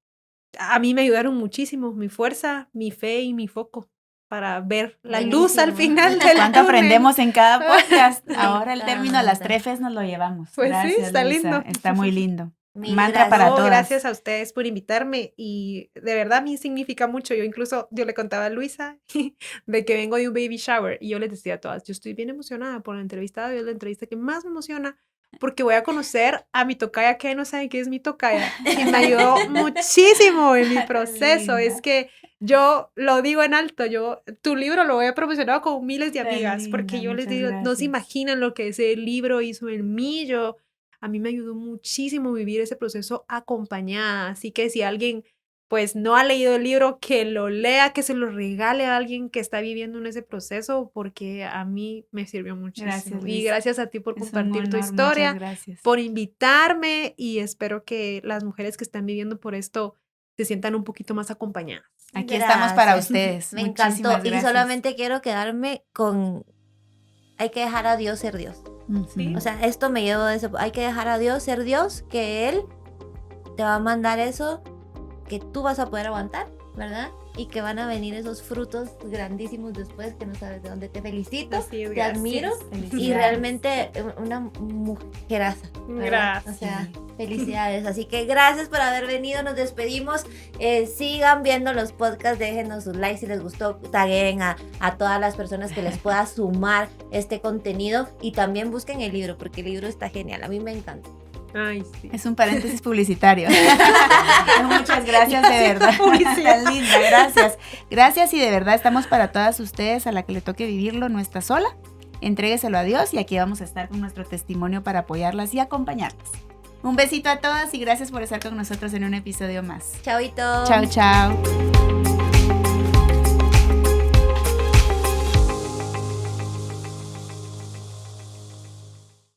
Speaker 3: a mí me ayudaron muchísimo, mi fuerza, mi fe y mi foco para ver la luz al
Speaker 2: Buenísimo.
Speaker 3: final del
Speaker 1: ¿Cuánto
Speaker 3: túnel.
Speaker 1: aprendemos en cada podcast?
Speaker 2: Me
Speaker 1: Ahora el término a las
Speaker 2: encanta.
Speaker 1: 3 Fs nos lo llevamos.
Speaker 3: Pues sí,
Speaker 1: Gracias,
Speaker 3: está
Speaker 1: Luisa.
Speaker 3: lindo.
Speaker 1: Está muy lindo.
Speaker 2: Mil
Speaker 1: Mantra
Speaker 2: gracias.
Speaker 1: para
Speaker 3: No,
Speaker 1: todas.
Speaker 3: gracias a ustedes por invitarme y de verdad a mí significa mucho. Yo le contaba a Luisa de que vengo de un baby shower y yo les decía a todas, yo estoy bien emocionada por la entrevista de hoy, es la entrevista que más me emociona porque voy a conocer a mi tocaya que no saben qué es mi tocaya y me ayudó muchísimo en mi proceso.
Speaker 1: Linda.
Speaker 3: Es que yo lo digo en alto, tu libro lo he promocionado con miles de
Speaker 1: Tan
Speaker 3: amigas porque
Speaker 1: linda,
Speaker 3: yo les
Speaker 1: muchas
Speaker 3: digo, no se
Speaker 1: gracias.
Speaker 3: imaginan lo que ese libro hizo en mí. A mí me ayudó muchísimo vivir ese proceso acompañada. Así que si alguien pues no ha leído el libro, que lo lea, que se lo regale a alguien que está viviendo en ese proceso, porque a mí me sirvió muchísimo.
Speaker 1: Gracias,
Speaker 3: Y
Speaker 1: Luisa.
Speaker 3: gracias a ti por
Speaker 1: Es un
Speaker 3: compartir tu
Speaker 1: honor, muchas
Speaker 3: historia,
Speaker 1: gracias.
Speaker 3: por invitarme y espero que las mujeres que están viviendo por esto se sientan un poquito más acompañadas.
Speaker 1: Aquí estamos para
Speaker 2: Gracias.
Speaker 1: ustedes.
Speaker 2: Me
Speaker 1: Muchísimas
Speaker 2: encantó. Y
Speaker 1: gracias.
Speaker 2: solamente quiero quedarme con, hay que dejar a Dios ser Dios.
Speaker 3: Sí.
Speaker 2: O sea, esto me llevo de eso. Hay que dejar a Dios ser Dios, que Él te va a mandar eso que tú vas a poder aguantar, ¿verdad? Y que van a venir esos frutos grandísimos después que no sabes de dónde. Te felicito,
Speaker 3: Así es,
Speaker 2: te
Speaker 3: gracias.
Speaker 2: admiro y
Speaker 1: Felicidades.
Speaker 2: realmente una mujeraza. ¿verdad?
Speaker 3: Gracias.
Speaker 2: O sea, felicidades. Así que gracias por haber venido. Nos despedimos. Sigan viendo los podcasts. Déjenos sus likes si les gustó. Taguen a todas las personas que les pueda sumar este contenido. Y también busquen el libro, porque el libro está genial. A mí me encanta.
Speaker 3: Ay, sí.
Speaker 1: Es un paréntesis publicitario. Muchas gracias, de verdad. Tan linda, gracias. Gracias y de verdad estamos para todas ustedes a la que le toque vivirlo, no está sola. Entrégueselo a Dios y aquí vamos a estar con nuestro testimonio para apoyarlas y acompañarlas. Un besito a todas y gracias por estar con nosotros en un episodio más.
Speaker 2: Chauito.
Speaker 1: Chao, chao.